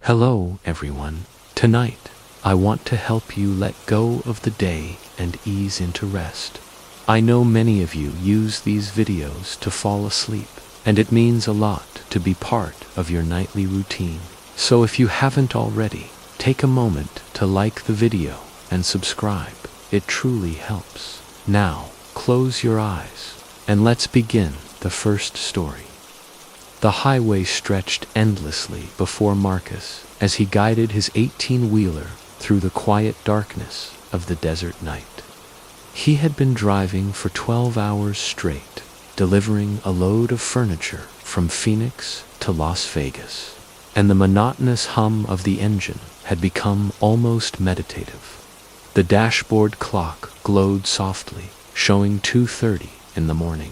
Hello, everyone. Tonight, I want to help you let go of the day and ease into rest. I know many of you use these videos to fall asleep, and it means a lot to be part of your nightly routine. So if you haven't already, take a moment to like the video and subscribe. It truly helps. Now, close your eyes, and let's begin the first story. The highway stretched endlessly before Marcus as he guided his 18-wheeler through the quiet darkness of the desert night. He had been driving for 12 hours straight, delivering a load of furniture from Phoenix to Las Vegas, and the monotonous hum of the engine had become almost meditative. The dashboard clock glowed softly, showing 2:30 in the morning,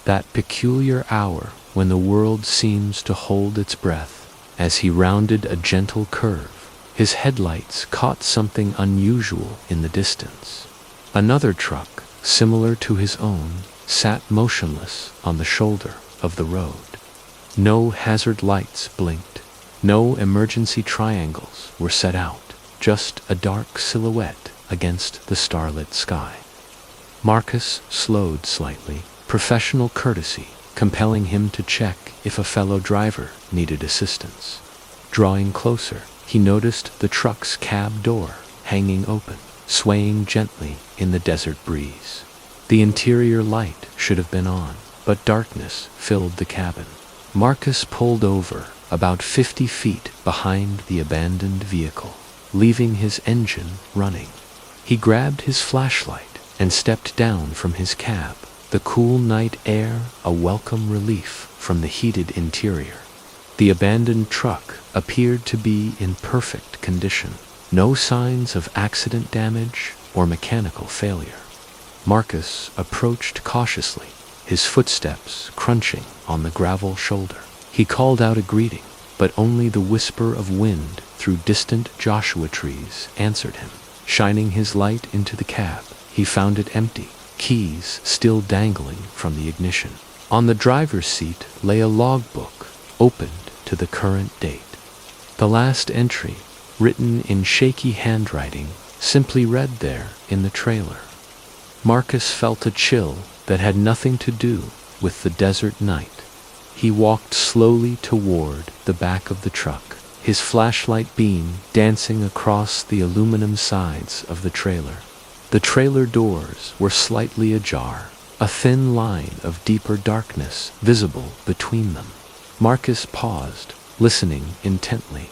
that peculiar hour when the world seems to hold its breath. As he rounded a gentle curve, his headlights caught something unusual in the distance. Another truck, similar to his own, sat motionless on the shoulder of the road. No hazard lights blinked. No emergency triangles were set out, just a dark silhouette against the starlit sky. Marcus slowed slightly, professional courtesy compelling him to check if a fellow driver needed assistance. Drawing closer, he noticed the truck's cab door hanging open, swaying gently in the desert breeze. The interior light should have been on, but darkness filled the cabin. Marcus pulled over about 50 feet behind the abandoned vehicle, leaving his engine running. He grabbed his flashlight and stepped down from his cab, the cool night air a welcome relief from the heated interior. The abandoned truck appeared to be in perfect condition, no signs of accident damage or mechanical failure. Marcus approached cautiously, his footsteps crunching on the gravel shoulder. He called out a greeting, but only the whisper of wind through distant Joshua trees answered him. Shining his light into the cab, he found it empty, keys still dangling from the ignition. On the driver's seat lay a logbook, opened to the current date. The last entry, written in shaky handwriting, simply read there in the trailer. Marcus felt a chill that had nothing to do with the desert night. He walked slowly toward the back of the truck, his flashlight beam dancing across the aluminum sides of the trailer. The trailer doors were slightly ajar, a thin line of deeper darkness visible between them. Marcus paused, listening intently.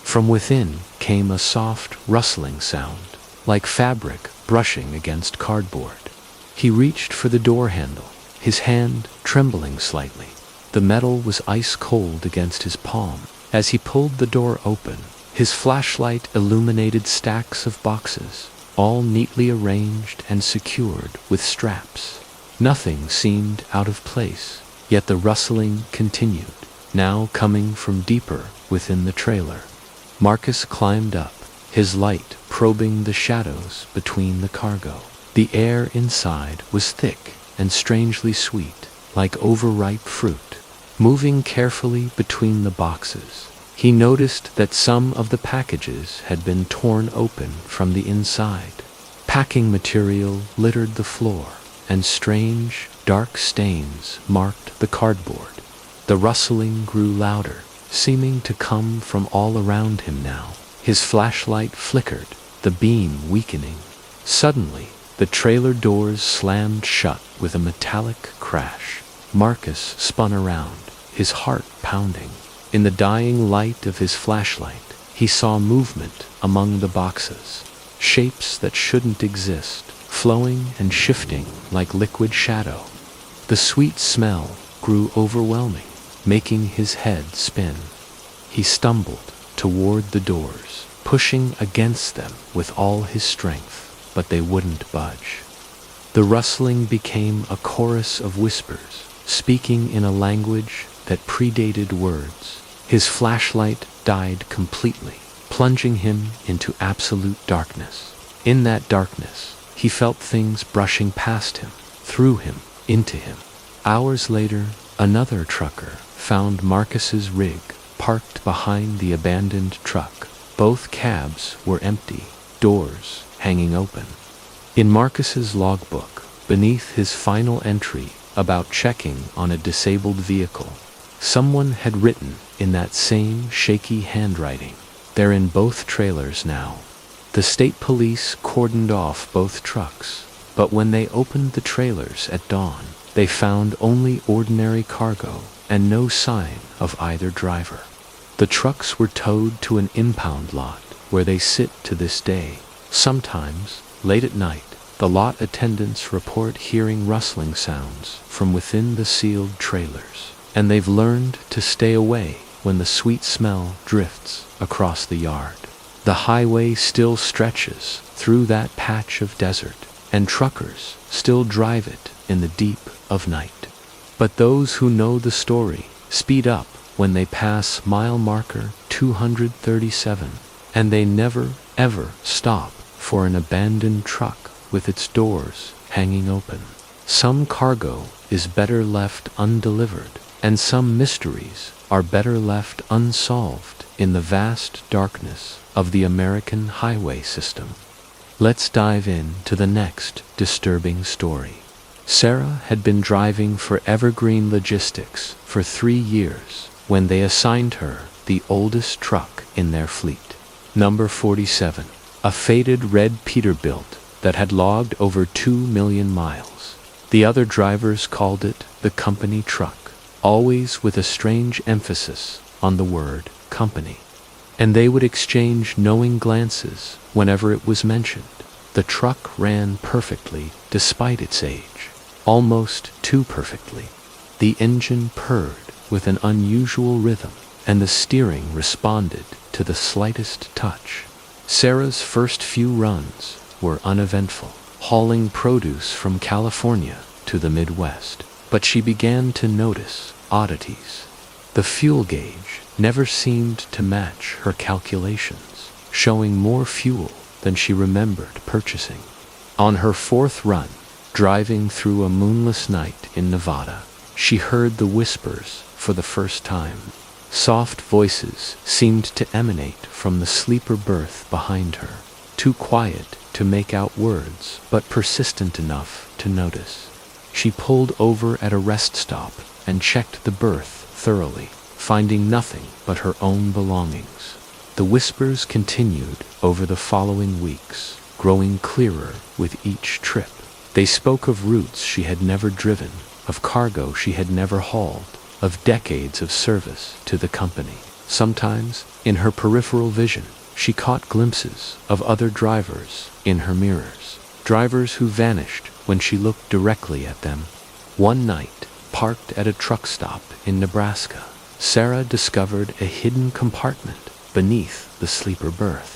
From within came a soft, rustling sound, like fabric brushing against cardboard. He reached for the door handle, his hand trembling slightly. The metal was ice cold against his palm. As he pulled the door open, his flashlight illuminated stacks of boxes, all neatly arranged and secured with straps. Nothing seemed out of place, yet the rustling continued, now coming from deeper within the trailer. Marcus climbed up, his light probing the shadows between the cargo. The air inside was thick and strangely sweet, like overripe fruit. Moving carefully between the boxes, he noticed that some of the packages had been torn open from the inside. Packing material littered the floor, and strange, dark stains marked the cardboard. The rustling grew louder, seeming to come from all around him now. His flashlight flickered, the beam weakening. Suddenly, the trailer doors slammed shut with a metallic crash. Marcus spun around, his heart pounding. In the dying light of his flashlight, he saw movement among the boxes, shapes that shouldn't exist, flowing and shifting like liquid shadow. The sweet smell grew overwhelming, making his head spin. He stumbled toward the doors, pushing against them with all his strength, but they wouldn't budge. The rustling became a chorus of whispers, speaking in a language that predated words. His flashlight died completely, plunging him into absolute darkness. In that darkness, he felt things brushing past him, through him, into him. Hours later, another trucker found Marcus's rig parked behind the abandoned truck. Both cabs were empty, doors hanging open. In Marcus's logbook, beneath his final entry about checking on a disabled vehicle, someone had written in that same shaky handwriting, "They're in both trailers now." The state police cordoned off both trucks, but when they opened the trailers at dawn, they found only ordinary cargo and no sign of either driver. The trucks were towed to an impound lot where they sit to this day. Sometimes, late at night, the lot attendants report hearing rustling sounds from within the sealed trailers, and they've learned to stay away when the sweet smell drifts across the yard. The highway still stretches through that patch of desert, and truckers still drive it in the deep of night. But those who know the story speed up when they pass mile marker 237, and they never ever stop for an abandoned truck with its doors hanging open. Some cargo is better left undelivered, and some mysteries are better left unsolved in the vast darkness of the American highway system. Let's dive into the next disturbing story. Sarah had been driving for Evergreen Logistics for 3 years when they assigned her the oldest truck in their fleet, number 47, a faded red Peterbilt that had logged over 2 million miles. The other drivers called it the company truck, always with a strange emphasis on the word company. And they would exchange knowing glances whenever it was mentioned. The truck ran perfectly despite its age, almost too perfectly. The engine purred with an unusual rhythm, and the steering responded to the slightest touch. Sarah's first few runs were uneventful, hauling produce from California to the Midwest. But she began to notice oddities. The fuel gauge never seemed to match her calculations, showing more fuel than she remembered purchasing. On her 4th run, driving through a moonless night in Nevada, she heard the whispers for the first time. Soft voices seemed to emanate from the sleeper berth behind her, too quiet to make out words, but persistent enough to notice. She pulled over at a rest stop and checked the berth thoroughly, finding nothing but her own belongings. The whispers continued over the following weeks, growing clearer with each trip. They spoke of routes she had never driven, of cargo she had never hauled, of decades of service to the company. Sometimes, in her peripheral vision, she caught glimpses of other drivers in her mirrors, drivers who vanished when she looked directly at them. One night, parked at a truck stop in Nebraska, Sarah discovered a hidden compartment beneath the sleeper berth.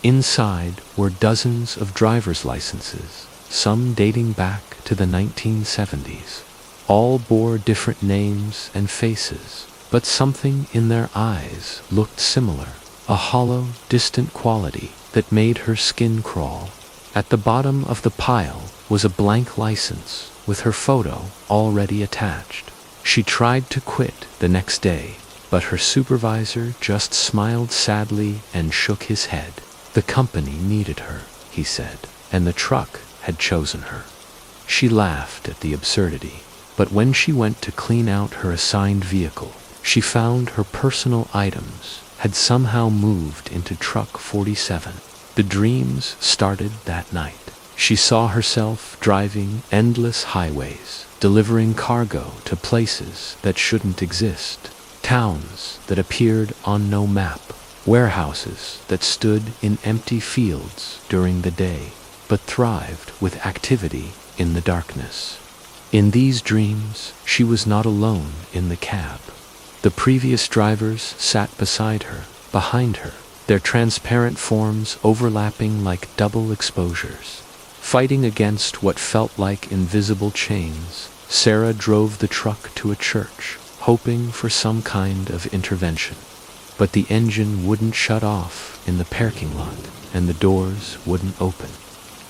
Inside were dozens of driver's licenses, some dating back to the 1970s. All bore different names and faces, but something in their eyes looked similar, a hollow, distant quality that made her skin crawl. At the bottom of the pile was a blank license with her photo already attached. She tried to quit the next day, but her supervisor just smiled sadly and shook his head. The company needed her, he said, and the truck had chosen her. She laughed at the absurdity, but when she went to clean out her assigned vehicle, she found her personal items had somehow moved into truck 47. The dreams started that night. She saw herself driving endless highways, delivering cargo to places that shouldn't exist, towns that appeared on no map, warehouses that stood in empty fields during the day, but thrived with activity in the darkness. In these dreams, she was not alone in the cab. The previous drivers sat beside her, behind her, their transparent forms overlapping like double exposures. Fighting against what felt like invisible chains, Sarah drove the truck to a church, hoping for some kind of intervention. But the engine wouldn't shut off in the parking lot, and the doors wouldn't open.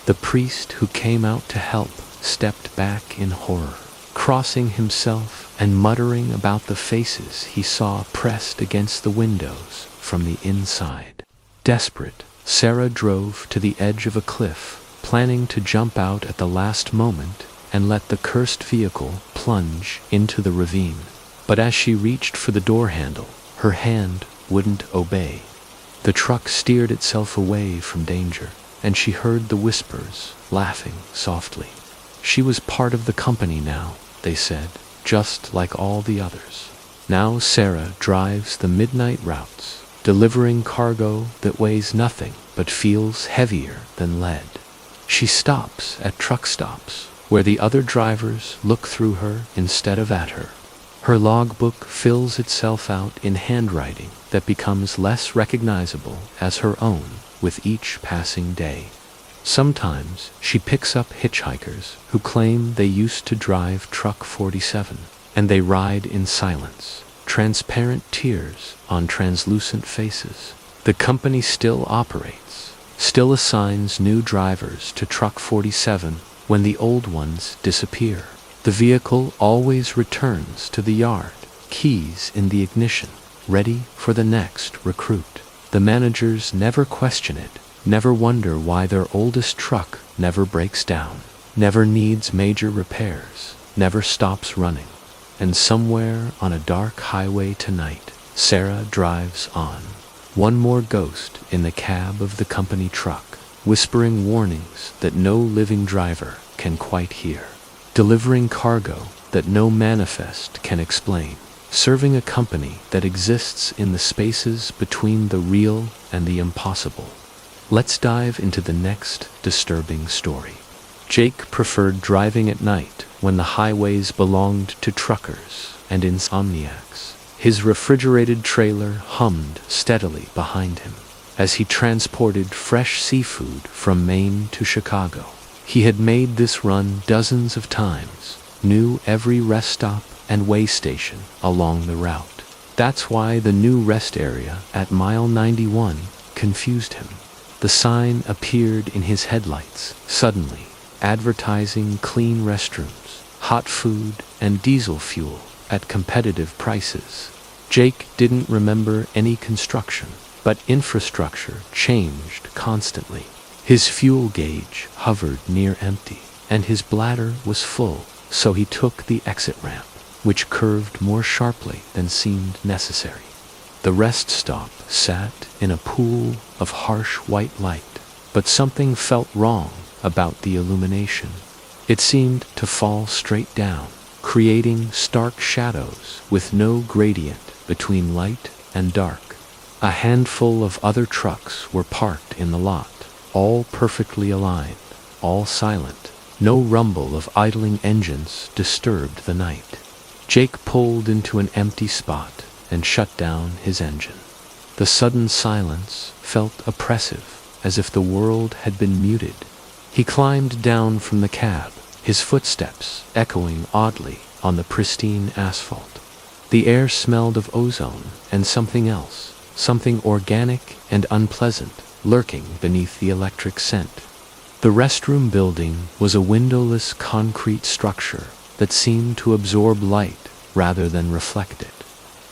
The priest who came out to help stepped back in horror. crossing himself and muttering about the faces he saw pressed against the windows from the inside. Desperate, Sarah drove to the edge of a cliff, planning to jump out at the last moment and let the cursed vehicle plunge into the ravine. But as she reached for the door handle, her hand wouldn't obey. The truck steered itself away from danger, and she heard the whispers, laughing softly. She was part of the company now, they said, just like all the others. Now Sarah drives the midnight routes, delivering cargo that weighs nothing but feels heavier than lead. She stops at truck stops, where the other drivers look through her instead of at her. Her logbook fills itself out in handwriting that becomes less recognizable as her own with each passing day. Sometimes she picks up hitchhikers who claim they used to drive Truck 47, and they ride in silence, transparent tears on translucent faces. The company still operates, still assigns new drivers to Truck 47 when the old ones disappear. The vehicle always returns to the yard, keys in the ignition, ready for the next recruit. The managers never question it, never wonder why their oldest truck never breaks down, never needs major repairs, never stops running. And somewhere on a dark highway tonight, Sarah drives on. One more ghost in the cab of the company truck, whispering warnings that no living driver can quite hear. Delivering cargo that no manifest can explain, serving a company that exists in the spaces between the real and the impossible. Let's dive into the next disturbing story. Jake preferred driving at night when the highways belonged to truckers and insomniacs. His refrigerated trailer hummed steadily behind him as he transported fresh seafood from Maine to Chicago. He had made this run dozens of times, knew every rest stop and way station along the route. That's why the new rest area at mile 91 confused him. The sign appeared in his headlights suddenly, advertising clean restrooms, hot food, and diesel fuel at competitive prices. Jake didn't remember any construction, but infrastructure changed constantly. His fuel gauge hovered near empty, and his bladder was full, so he took the exit ramp, which curved more sharply than seemed necessary. The rest stop sat in a pool of harsh white light, but something felt wrong about the illumination. It seemed to fall straight down, creating stark shadows with no gradient between light and dark. A handful of other trucks were parked in the lot, all perfectly aligned, all silent. No rumble of idling engines disturbed the night. Jake pulled into an empty spot and shut down his engine. The sudden silence felt oppressive, as if the world had been muted. He climbed down from the cab, his footsteps echoing oddly on the pristine asphalt. The air smelled of ozone and something else, something organic and unpleasant, lurking beneath the electric scent. The restroom building was a windowless concrete structure that seemed to absorb light rather than reflect it.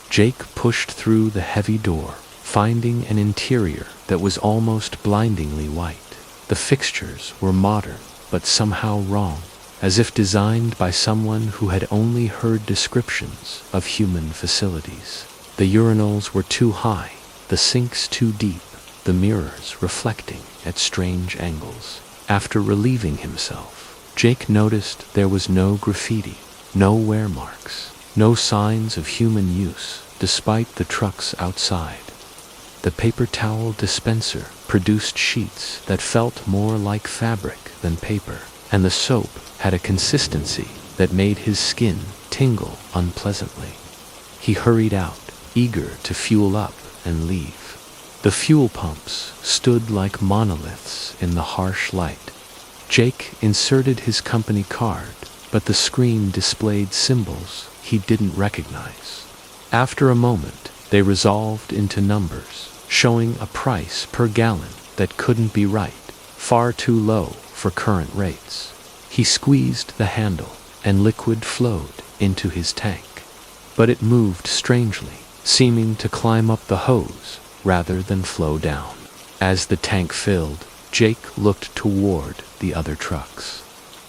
Jake pushed through the heavy door, finding an interior that was almost blindingly white. The fixtures were modern, but somehow wrong, as if designed by someone who had only heard descriptions of human facilities. The urinals were too high, the sinks too deep, the mirrors reflecting at strange angles. After relieving himself, Jake noticed there was no graffiti, no wear marks, no signs of human use, despite the trucks outside. The paper towel dispenser produced sheets that felt more like fabric than paper, and the soap had a consistency that made his skin tingle unpleasantly. He hurried out, eager to fuel up and leave. The fuel pumps stood like monoliths in the harsh light. Jake inserted his company card, but the screen displayed symbols he didn't recognize. After a moment, they resolved into numbers, showing a price per gallon that couldn't be right, far too low for current rates. He squeezed the handle, and liquid flowed into his tank. But it moved strangely, seeming to climb up the hose rather than flow down. As the tank filled, Jake looked toward the other trucks.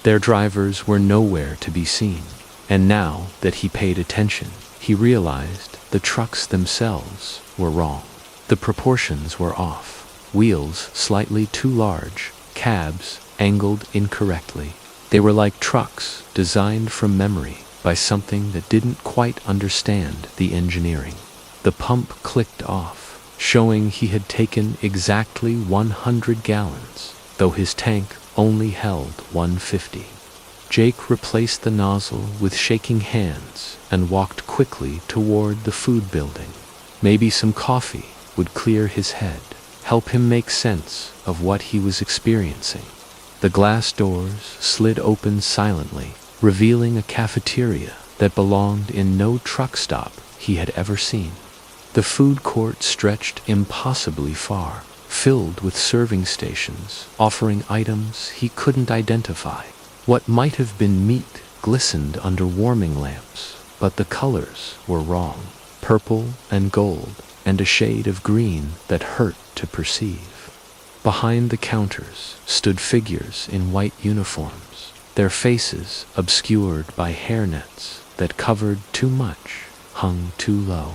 Their drivers were nowhere to be seen, and now that he paid attention, he realized the trucks themselves were wrong. The proportions were off, wheels slightly too large, cabs angled incorrectly. They were like trucks designed from memory by something that didn't quite understand the engineering. The pump clicked off, showing he had taken exactly 100 gallons, though his tank only held 150. Jake replaced the nozzle with shaking hands and walked quickly toward the food building. Maybe some coffee would clear his head, help him make sense of what he was experiencing. The glass doors slid open silently, revealing a cafeteria that belonged in no truck stop he had ever seen. The food court stretched impossibly far, filled with serving stations, offering items he couldn't identify. What might have been meat glistened under warming lamps, but the colors were wrong, purple and gold, and a shade of green that hurt to perceive. Behind the counters stood figures in white uniforms, their faces obscured by hairnets that covered too much, hung too low.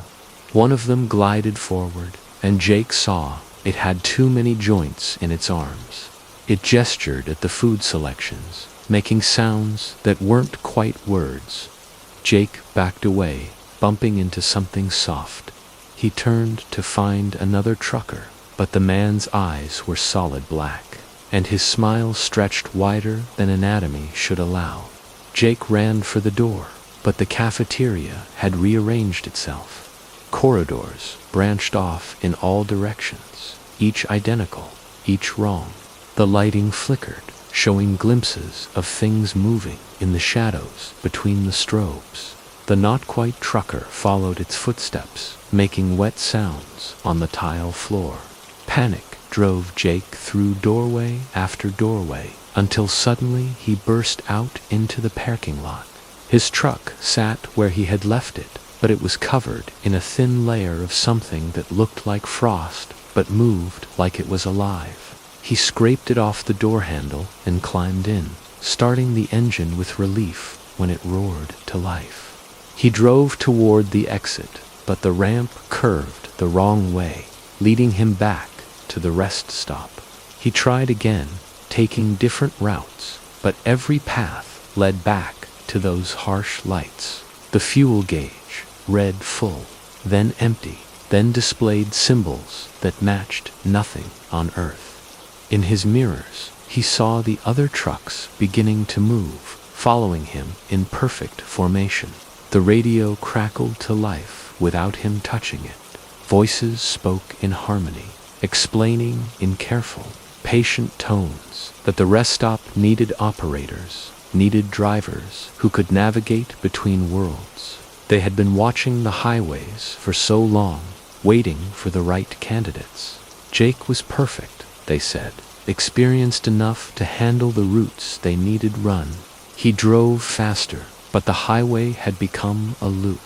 One of them glided forward, and Jake saw it had too many joints in its arms. It gestured at the food selections, making sounds that weren't quite words. Jake backed away, bumping into something soft. He turned to find another trucker, but the man's eyes were solid black, and his smile stretched wider than anatomy should allow. Jake ran for the door, but the cafeteria had rearranged itself. Corridors branched off in all directions, each identical, each wrong. The lighting flickered, showing glimpses of things moving in the shadows between the strobes. The not-quite trucker followed its footsteps, making wet sounds on the tile floor. Panic drove Jake through doorway after doorway, until suddenly he burst out into the parking lot. His truck sat where he had left it, but it was covered in a thin layer of something that looked like frost, but moved like it was alive. He scraped it off the door handle and climbed in, starting the engine with relief when it roared to life. He drove toward the exit, but the ramp curved the wrong way, leading him back to the rest stop. He tried again, taking different routes, but every path led back to those harsh lights. The fuel gauge read full, then empty, then displayed symbols that matched nothing on Earth. In his mirrors, he saw the other trucks beginning to move, following him in perfect formation. The radio crackled to life without him touching it. Voices spoke in harmony, explaining in careful, patient tones that the rest stop needed operators, needed drivers who could navigate between worlds. They had been watching the highways for so long, waiting for the right candidates. Jake was perfect, they said, experienced enough to handle the routes they needed run. He drove faster, but the highway had become a loop.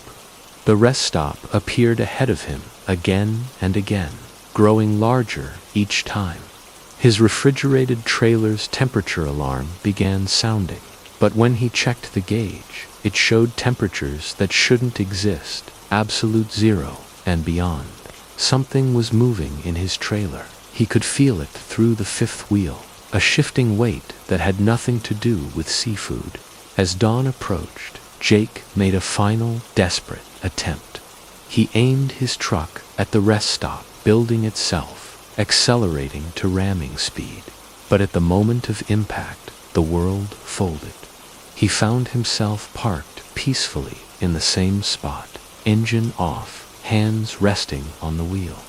The rest stop appeared ahead of him again and again, growing larger each time. His refrigerated trailer's temperature alarm began sounding, but when he checked the gauge, it showed temperatures that shouldn't exist, absolute zero and beyond. Something was moving in his trailer. He could feel it through the fifth wheel, a shifting weight that had nothing to do with seafood. As dawn approached, Jake made a final, desperate attempt. He aimed his truck at the rest stop building itself, accelerating to ramming speed. But at the moment of impact, the world folded. He found himself parked peacefully in the same spot, engine off, hands resting on the wheel.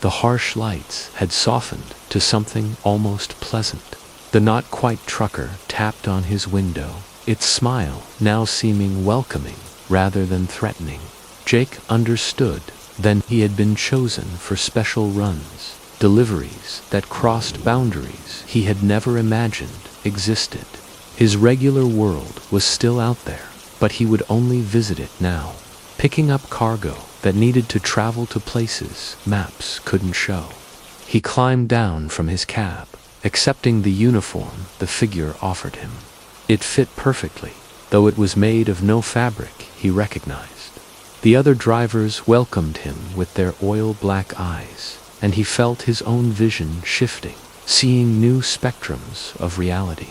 The harsh lights had softened to something almost pleasant. The not-quite trucker tapped on his window, its smile now seeming welcoming rather than threatening. Jake understood then he had been chosen for special runs, deliveries that crossed boundaries he had never imagined existed. His regular world was still out there, but he would only visit it now, picking up cargo that needed to travel to places maps couldn't show. He climbed down from his cab, accepting the uniform the figure offered him. It fit perfectly, though it was made of no fabric he recognized. The other drivers welcomed him with their oil-black eyes, and he felt his own vision shifting, seeing new spectrums of reality.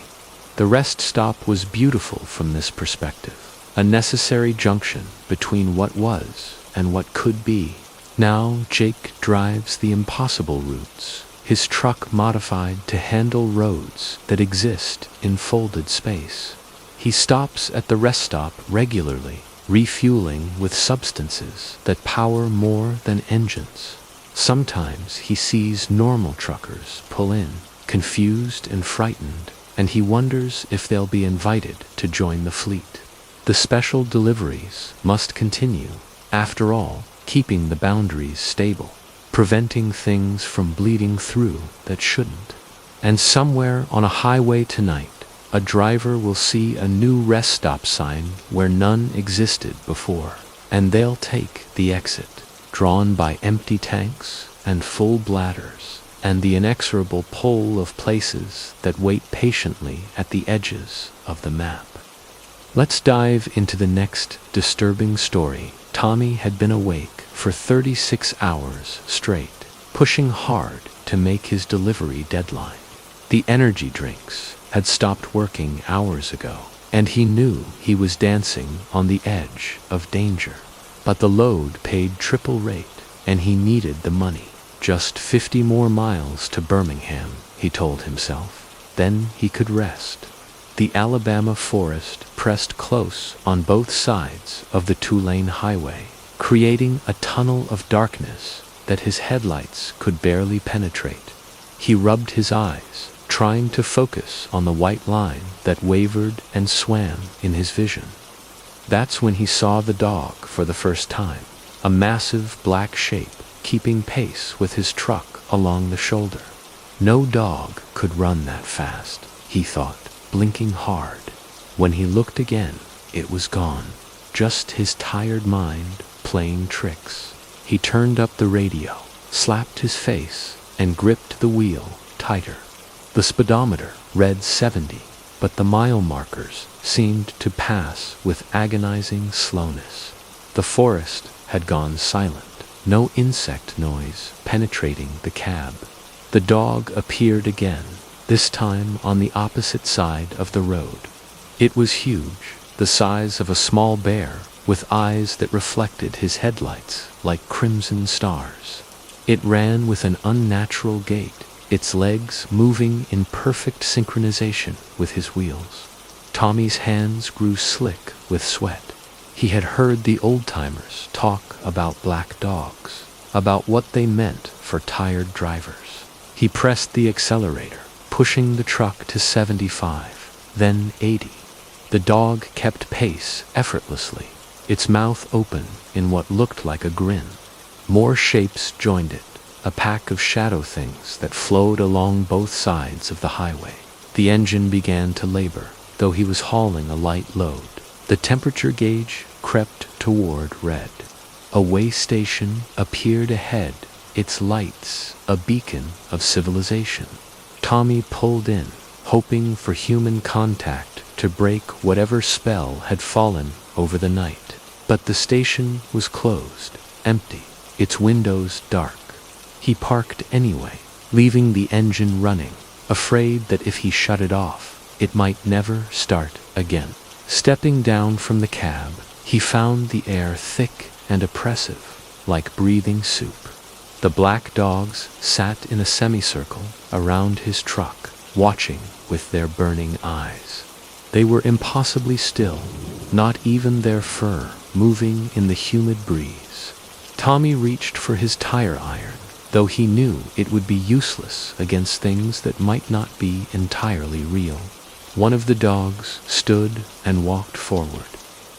The rest stop was beautiful from this perspective, a necessary junction between what was and what could be. Now Jake drives the impossible routes, his truck modified to handle roads that exist in folded space. He stops at the rest stop regularly, refueling with substances that power more than engines. Sometimes he sees normal truckers pull in, confused and frightened, and he wonders if they'll be invited to join the fleet. The special deliveries must continue, after all, keeping the boundaries stable, preventing things from bleeding through that shouldn't. And somewhere on a highway tonight, a driver will see a new rest stop sign where none existed before, and they'll take the exit, drawn by empty tanks and full bladders, and the inexorable pull of places that wait patiently at the edges of the map. Let's dive into the next disturbing story. Tommy had been awake for 36 hours straight, pushing hard to make his delivery deadline. The energy drinks had stopped working hours ago, and he knew he was dancing on the edge of danger. But the load paid triple rate, and he needed the money. Just 50 more miles to Birmingham, he told himself. Then he could rest. The Alabama forest pressed close on both sides of the two-lane highway, creating a tunnel of darkness that his headlights could barely penetrate. He rubbed his eyes, trying to focus on the white line that wavered and swam in his vision. That's when he saw the dog for the first time, a massive black shape keeping pace with his truck along the shoulder. No dog could run that fast, he thought, blinking hard. When he looked again, it was gone, just his tired mind playing tricks. He turned up the radio, slapped his face, and gripped the wheel tighter. The speedometer read 70, but the mile markers seemed to pass with agonizing slowness. The forest had gone silent, no insect noise penetrating the cab. The dog appeared again, this time on the opposite side of the road. It was huge, the size of a small bear, with eyes that reflected his headlights like crimson stars. It ran with an unnatural gait, its legs moving in perfect synchronization with his wheels. Tommy's hands grew slick with sweat. He had heard the old-timers talk about black dogs, about what they meant for tired drivers. He pressed the accelerator, pushing the truck to 75, then 80. The dog kept pace effortlessly, its mouth open in what looked like a grin. More shapes joined it, a pack of shadow things that flowed along both sides of the highway. The engine began to labor, though he was hauling a light load. The temperature gauge crept toward red. A way station appeared ahead, its lights a beacon of civilization. Tommy pulled in, hoping for human contact to break whatever spell had fallen over the night. But the station was closed, empty, its windows dark. He parked anyway, leaving the engine running, afraid that if he shut it off, it might never start again. Stepping down from the cab, he found the air thick and oppressive, like breathing soup. The black dogs sat in a semicircle around his truck, watching with their burning eyes. They were impossibly still, not even their fur moving in the humid breeze. Tommy reached for his tire iron, though he knew it would be useless against things that might not be entirely real. One of the dogs stood and walked forward.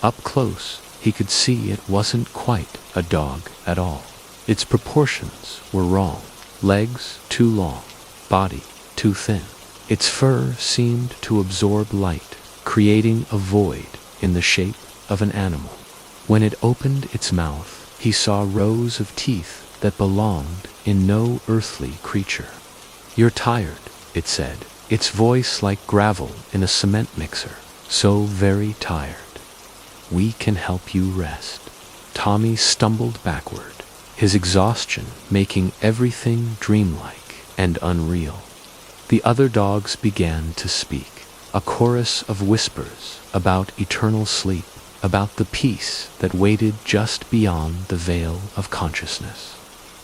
Up close, he could see it wasn't quite a dog at all. Its proportions were wrong. Legs too long, body too thin. Its fur seemed to absorb light, creating a void in the shape of an animal. When it opened its mouth, he saw rows of teeth that belonged in no earthly creature. "You're tired," it said, its voice like gravel in a cement mixer, so very tired. "We can help you rest." Tommy stumbled backward, his exhaustion making everything dreamlike and unreal. The other dogs began to speak, a chorus of whispers about eternal sleep, about the peace that waited just beyond the veil of consciousness.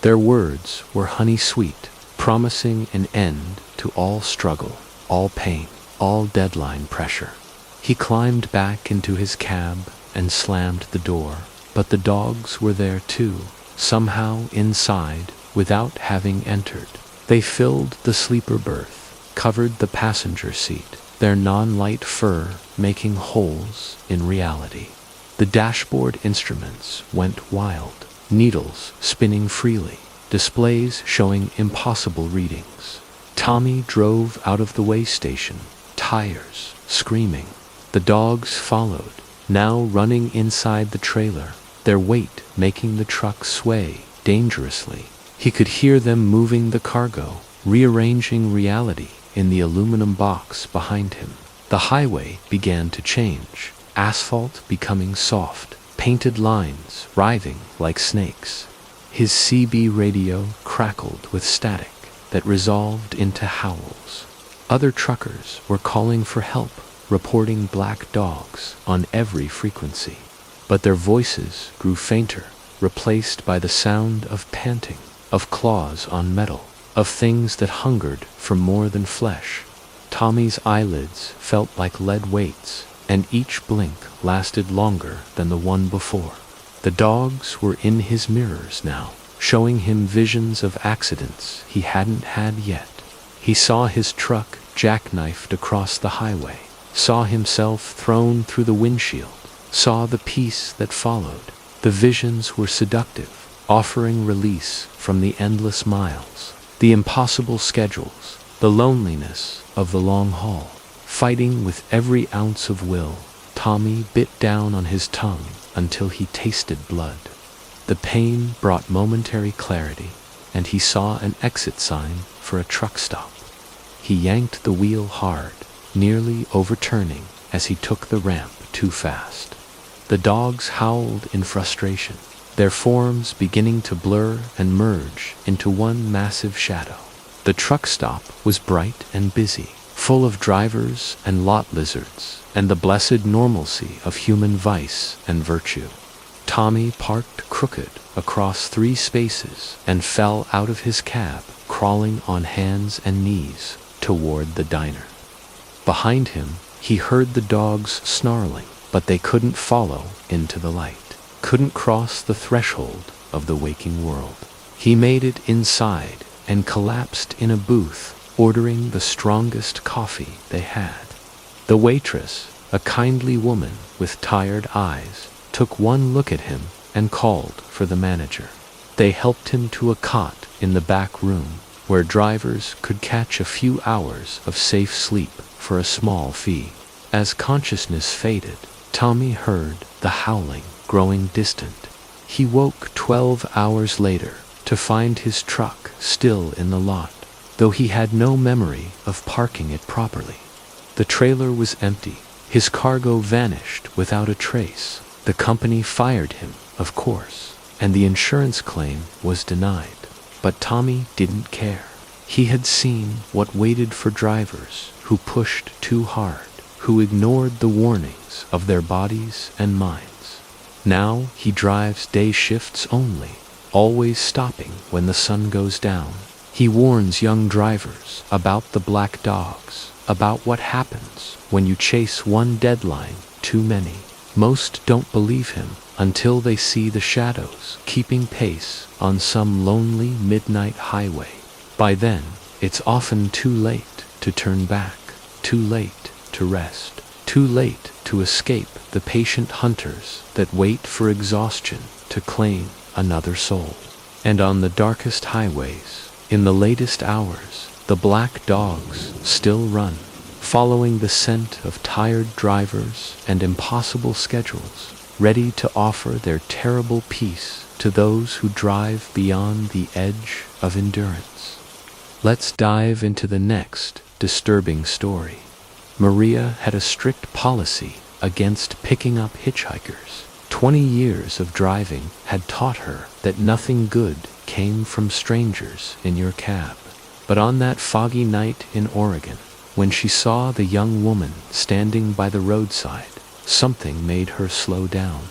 Their words were honey-sweet, promising an end to all struggle, all pain, all deadline pressure. He climbed back into his cab and slammed the door, but the dogs were there too, somehow inside, without having entered. They filled the sleeper berth, covered the passenger seat, their non-light fur making holes in reality. The dashboard instruments went wild, needles spinning freely, displays showing impossible readings. Tommy drove out of the way station, tires screaming. The dogs followed, now running inside the trailer, their weight making the truck sway dangerously. He could hear them moving the cargo, rearranging reality in the aluminum box behind him. The highway began to change, asphalt becoming soft, painted lines writhing like snakes. His CB radio crackled with static that resolved into howls. Other truckers were calling for help, reporting black dogs on every frequency. But their voices grew fainter, replaced by the sound of panting, of claws on metal, of things that hungered for more than flesh. Tommy's eyelids felt like lead weights, and each blink lasted longer than the one before. The dogs were in his mirrors now, showing him visions of accidents he hadn't had yet. He saw his truck jackknifed across the highway, saw himself thrown through the windshield, saw the peace that followed. The visions were seductive, offering release from the endless miles, the impossible schedules, the loneliness of the long haul. Fighting with every ounce of will, Tommy bit down on his tongue until he tasted blood. The pain brought momentary clarity, and he saw an exit sign for a truck stop. He yanked the wheel hard, nearly overturning as he took the ramp too fast. The dogs howled in frustration, their forms beginning to blur and merge into one massive shadow. The truck stop was bright and busy, full of drivers and lot lizards, and the blessed normalcy of human vice and virtue. Tommy parked crooked across 3 spaces and fell out of his cab, crawling on hands and knees toward the diner. Behind him, he heard the dogs snarling, but they couldn't follow into the light, couldn't cross the threshold of the waking world. He made it inside and collapsed in a booth, ordering the strongest coffee they had. The waitress, a kindly woman with tired eyes, took one look at him and called for the manager. They helped him to a cot in the back room, where drivers could catch a few hours of safe sleep for a small fee. As consciousness faded, Tommy heard the howling growing distant. He woke 12 hours later to find his truck still in the lot, though he had no memory of parking it properly. The trailer was empty. His cargo vanished without a trace. The company fired him, of course, and the insurance claim was denied. But Tommy didn't care. He had seen what waited for drivers who pushed too hard, who ignored the warnings of their bodies and minds. Now he drives day shifts only, always stopping when the sun goes down. He warns young drivers about the black dogs, about what happens when you chase one deadline too many. Most don't believe him until they see the shadows keeping pace on some lonely midnight highway. By then, it's often too late to turn back, too late to rest, too late to escape the patient hunters that wait for exhaustion to claim another soul. And on the darkest highways, in the latest hours, The black dogs still run, following the scent of tired drivers and impossible schedules, ready to offer their terrible peace to those who drive beyond the edge of endurance. Let's dive into the next disturbing story. Maria had a strict policy against picking up hitchhikers. 20 years of driving had taught her that nothing good came from strangers in your cab. But on that foggy night in Oregon, when she saw the young woman standing by the roadside, something made her slow down.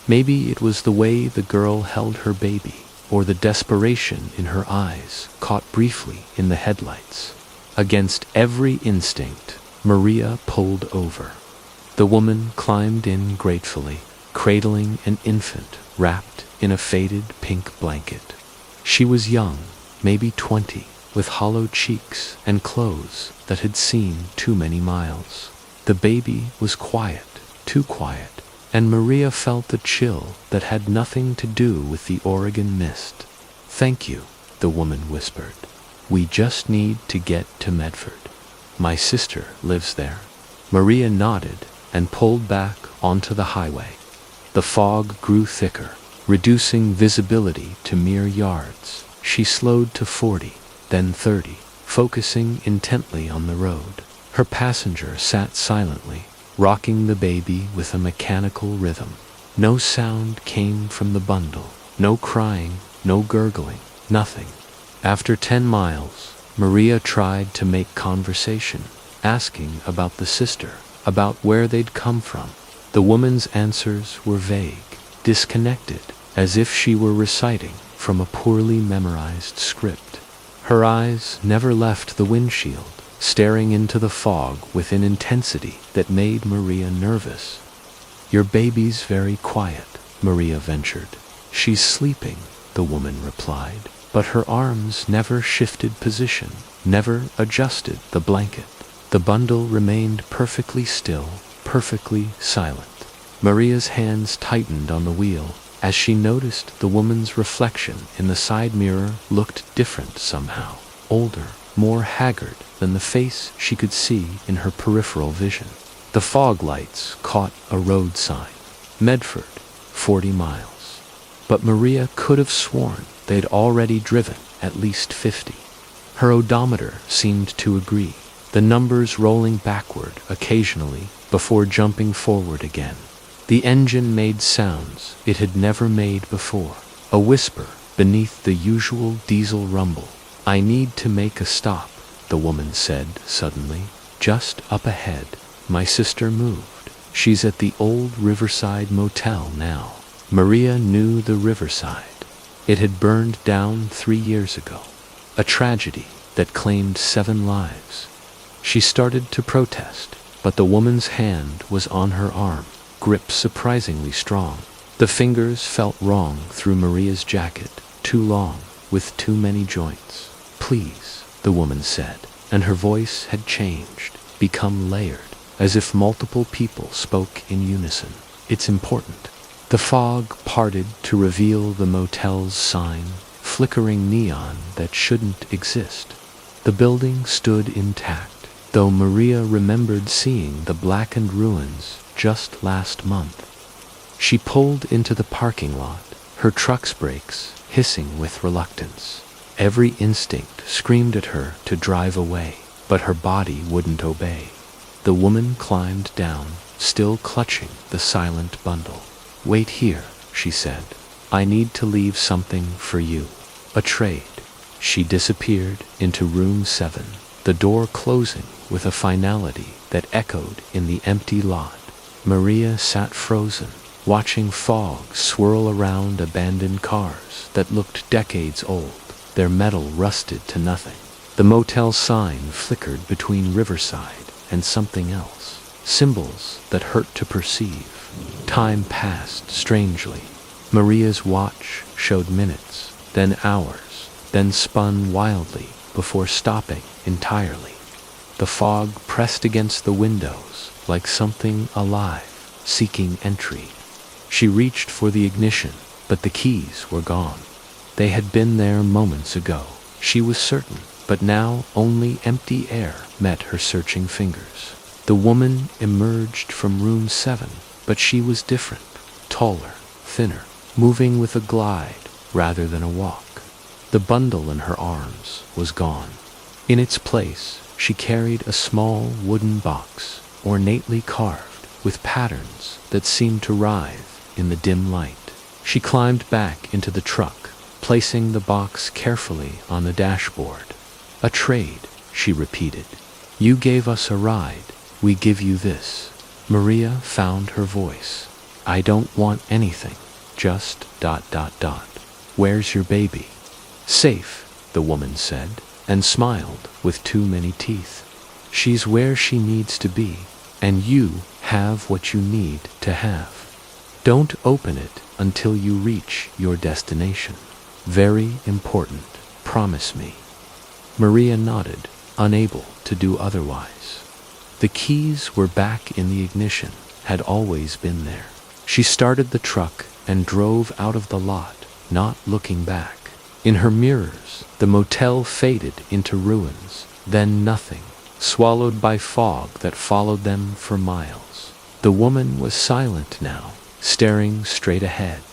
Maybe it was the way the girl held her baby, or the desperation in her eyes caught briefly in the headlights. Against every instinct, Maria pulled over. The woman climbed in gratefully, cradling an infant wrapped in a faded pink blanket. She was young, maybe 20, with hollow cheeks and clothes that had seen too many miles. The baby was quiet, too quiet, and Maria felt the chill that had nothing to do with the Oregon mist. "Thank you," the woman whispered. "We just need to get to Medford. My sister lives there." Maria nodded and pulled back onto the highway. The fog grew thicker, reducing visibility to mere yards. She slowed to 40, then 30, focusing intently on the road. Her passenger sat silently, rocking the baby with a mechanical rhythm. No sound came from the bundle, no crying, no gurgling, nothing. After 10 miles, Maria tried to make conversation, asking about the sister, about where they'd come from. The woman's answers were vague, disconnected, as if she were reciting from a poorly memorized script. Her eyes never left the windshield, staring into the fog with an intensity that made Maria nervous. "Your baby's very quiet," Maria ventured. "She's sleeping," the woman replied, but her arms never shifted position, never adjusted the blanket. The bundle remained perfectly still, perfectly silent. Maria's hands tightened on the wheel as she noticed the woman's reflection in the side mirror looked different somehow, older, more haggard than the face she could see in her peripheral vision. The fog lights caught a road sign, Medford, 40 miles. But Maria could have sworn they'd already driven at least 50. Her odometer seemed to agree, the numbers rolling backward occasionally before jumping forward again. The engine made sounds it had never made before, a whisper beneath the usual diesel rumble. "I need to make a stop," the woman said suddenly. "Just up ahead. My sister moved. She's at the old Riverside Motel now." Maria knew the Riverside. It had burned down 3 years ago, a tragedy that claimed 7 lives. She started to protest, but the woman's hand was on her arm, grip surprisingly strong. The fingers felt wrong through Maria's jacket, too long, with too many joints. "Please," the woman said, and her voice had changed, become layered, as if multiple people spoke in unison. "It's important." The fog parted to reveal the motel's sign, flickering neon that shouldn't exist. The building stood intact, though Maria remembered seeing the blackened ruins just last month. She pulled into the parking lot, her truck's brakes hissing with reluctance. Every instinct screamed at her to drive away, but her body wouldn't obey. The woman climbed down, still clutching the silent bundle. "Wait here," she said. "I need to leave something for you. A trade." She disappeared into room 7, the door closing with a finality that echoed in the empty lot. Maria sat frozen, watching fog swirl around abandoned cars that looked decades old, their metal rusted to nothing. The motel sign flickered between Riverside and something else, symbols that hurt to perceive. Time passed strangely. Maria's watch showed minutes, then hours, then spun wildly before stopping entirely. The fog pressed against the windows like something alive, seeking entry. She reached for the ignition, but the keys were gone. They had been there moments ago, she was certain, but now only empty air met her searching fingers. The woman emerged from room 7, but she was different, taller, thinner, moving with a glide rather than a walk. The bundle in her arms was gone. In its place, she carried a small wooden box, ornately carved, with patterns that seemed to writhe in the dim light. She climbed back into the truck, placing the box carefully on the dashboard. "A trade," she repeated. "You gave us a ride, we give you this." Maria found her voice. "I don't want anything, just ... Where's your baby?" "Safe," the woman said, and smiled with too many teeth. "She's where she needs to be, and you have what you need to have. Don't open it until you reach your destination. Very important, promise me." Maria nodded, unable to do otherwise. The keys were back in the ignition, had always been there. She started the truck and drove out of the lot, not looking back. In her mirrors, the motel faded into ruins, then nothing, swallowed by fog that followed them for miles. The woman was silent now, staring straight ahead.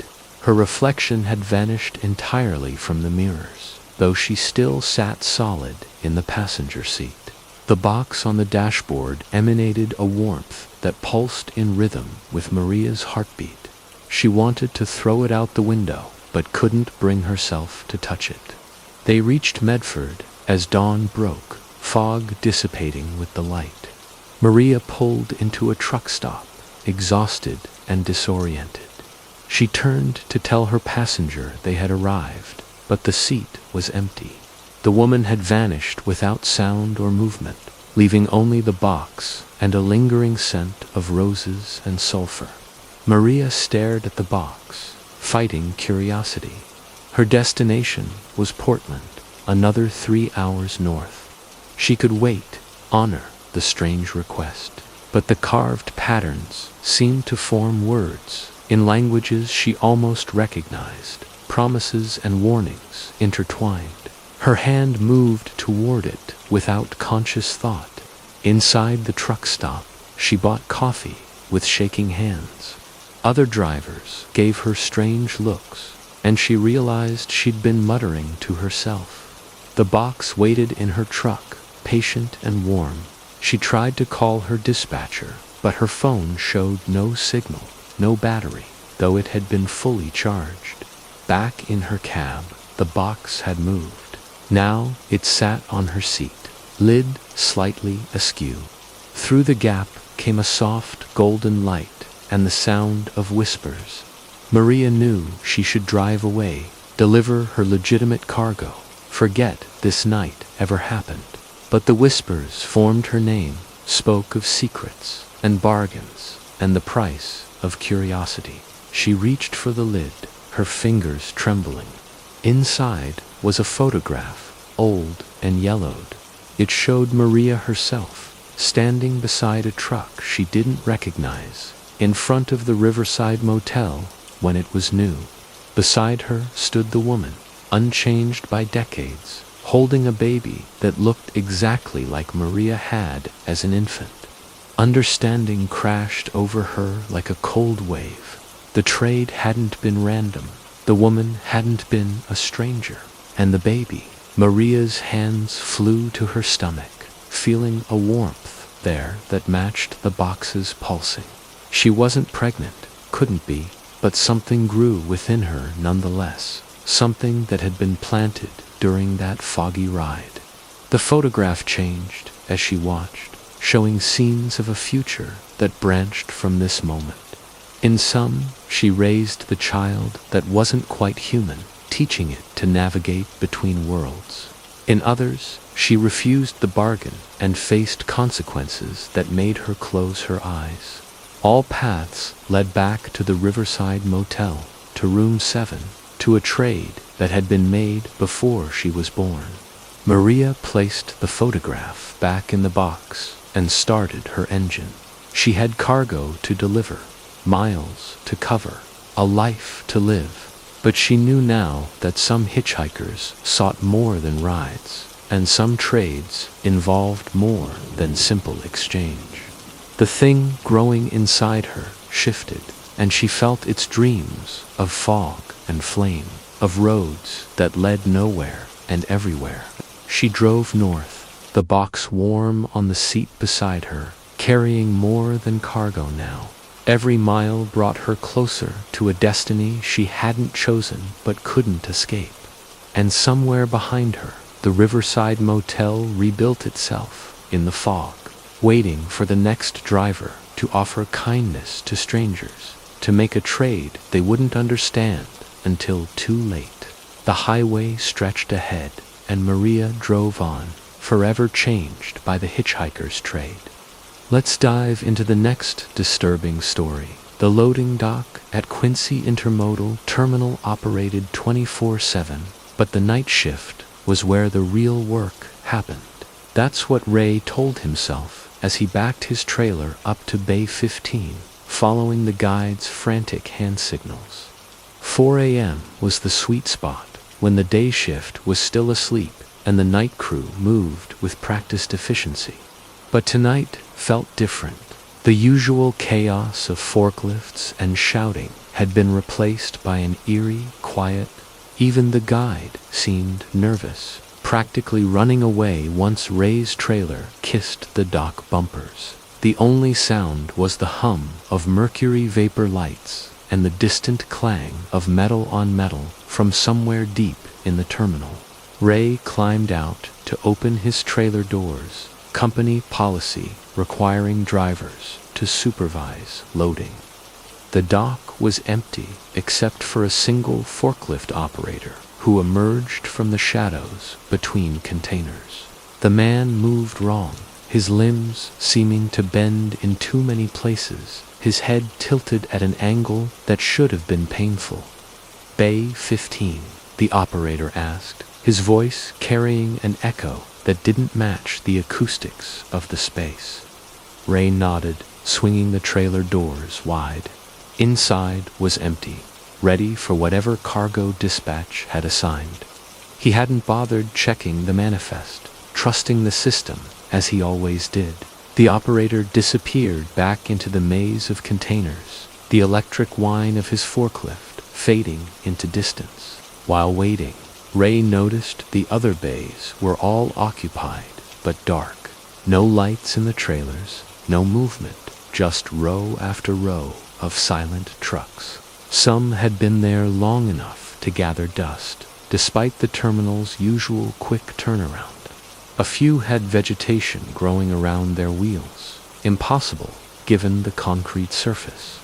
Her reflection had vanished entirely from the mirrors, though she still sat solid in the passenger seat. The box on the dashboard emanated a warmth that pulsed in rhythm with Maria's heartbeat. She wanted to throw it out the window, but couldn't bring herself to touch it. They reached Medford as dawn broke, fog dissipating with the light. Maria pulled into a truck stop, exhausted and disoriented. She turned to tell her passenger they had arrived, but the seat was empty. The woman had vanished without sound or movement, leaving only the box and a lingering scent of roses and sulfur. Maria stared at the box, fighting curiosity. Her destination was Portland, another 3 hours north. She could wait, honor the strange request. But the carved patterns seemed to form words in languages she almost recognized, promises and warnings intertwined. Her hand moved toward it without conscious thought. Inside the truck stop, she bought coffee with shaking hands. Other drivers gave her strange looks, and she realized she'd been muttering to herself. The box waited in her truck, patient and warm. She tried to call her dispatcher, but her phone showed no signal, no battery, though it had been fully charged. Back in her cab, the box had moved. Now it sat on her seat, lid slightly askew. Through the gap came a soft golden light and the sound of whispers. Maria knew she should drive away, deliver her legitimate cargo, forget this night ever happened. But the whispers formed her name, spoke of secrets and bargains and the price of curiosity. She reached for the lid, her fingers trembling. Inside was a photograph, old and yellowed. It showed Maria herself, standing beside a truck she didn't recognize, in front of the Riverside Motel when it was new. Beside her stood the woman, unchanged by decades, holding a baby that looked exactly like Maria had as an infant. Understanding crashed over her like a cold wave. The trade hadn't been random. The woman hadn't been a stranger. And the baby, Maria's hands flew to her stomach, feeling a warmth there that matched the box's pulsing. She wasn't pregnant, couldn't be, but something grew within her nonetheless, something that had been planted during that foggy ride. The photograph changed as she watched, showing scenes of a future that branched from this moment. In some, she raised the child that wasn't quite human, teaching it to navigate between worlds. In others, she refused the bargain and faced consequences that made her close her eyes. All paths led back to the Riverside Motel, to room 7, to a trade that had been made before she was born. Maria placed the photograph back in the box and started her engine. She had cargo to deliver, miles to cover, a life to live. But she knew now that some hitchhikers sought more than rides. and some trades involved more than simple exchange. The thing growing inside her shifted, and she felt its dreams of fog and flame, of roads that led nowhere and everywhere. She drove north, the box warm on the seat beside her, carrying more than cargo now. Every mile brought her closer to a destiny she hadn't chosen but couldn't escape. And somewhere behind her, the riverside motel rebuilt itself in the fog, waiting for the next driver to offer kindness to strangers, to make a trade they wouldn't understand until too late. The highway stretched ahead, and Maria drove on, forever changed by the hitchhiker's trade. Let's dive into the next disturbing story. The loading dock at Quincy Intermodal Terminal operated 24/7, but the night shift was where the real work happened. That's what Ray told himself as he backed his trailer up to Bay 15, following the guide's frantic hand signals. 4 a.m. was the sweet spot, when the day shift was still asleep and the night crew moved with practiced efficiency. But tonight felt different. The usual chaos of forklifts and shouting had been replaced by an eerie quiet. Even the guide seemed nervous, practically running away once Ray's trailer kissed the dock bumpers. The only sound was the hum of mercury vapor lights and the distant clang of metal on metal from somewhere deep in the terminal. Ray climbed out to open his trailer doors, company policy requiring drivers to supervise loading. The dock was empty except for a single forklift operator who emerged from the shadows between containers. The man moved wrong, his limbs seeming to bend in too many places, his head tilted at an angle that should have been painful. Bay 15, the operator asked, his voice carrying an echo that didn't match the acoustics of the space. Ray nodded, swinging the trailer doors wide. Inside was empty, ready for whatever cargo dispatch had assigned. He hadn't bothered checking the manifest, trusting the system as he always did. The operator disappeared back into the maze of containers, the electric whine of his forklift fading into distance. While waiting, Ray noticed the other bays were all occupied but dark. No lights in the trailers, no movement, just row after row of silent trucks. Some had been there long enough to gather dust, despite the terminal's usual quick turnaround. A few had vegetation growing around their wheels, impossible given the concrete surface.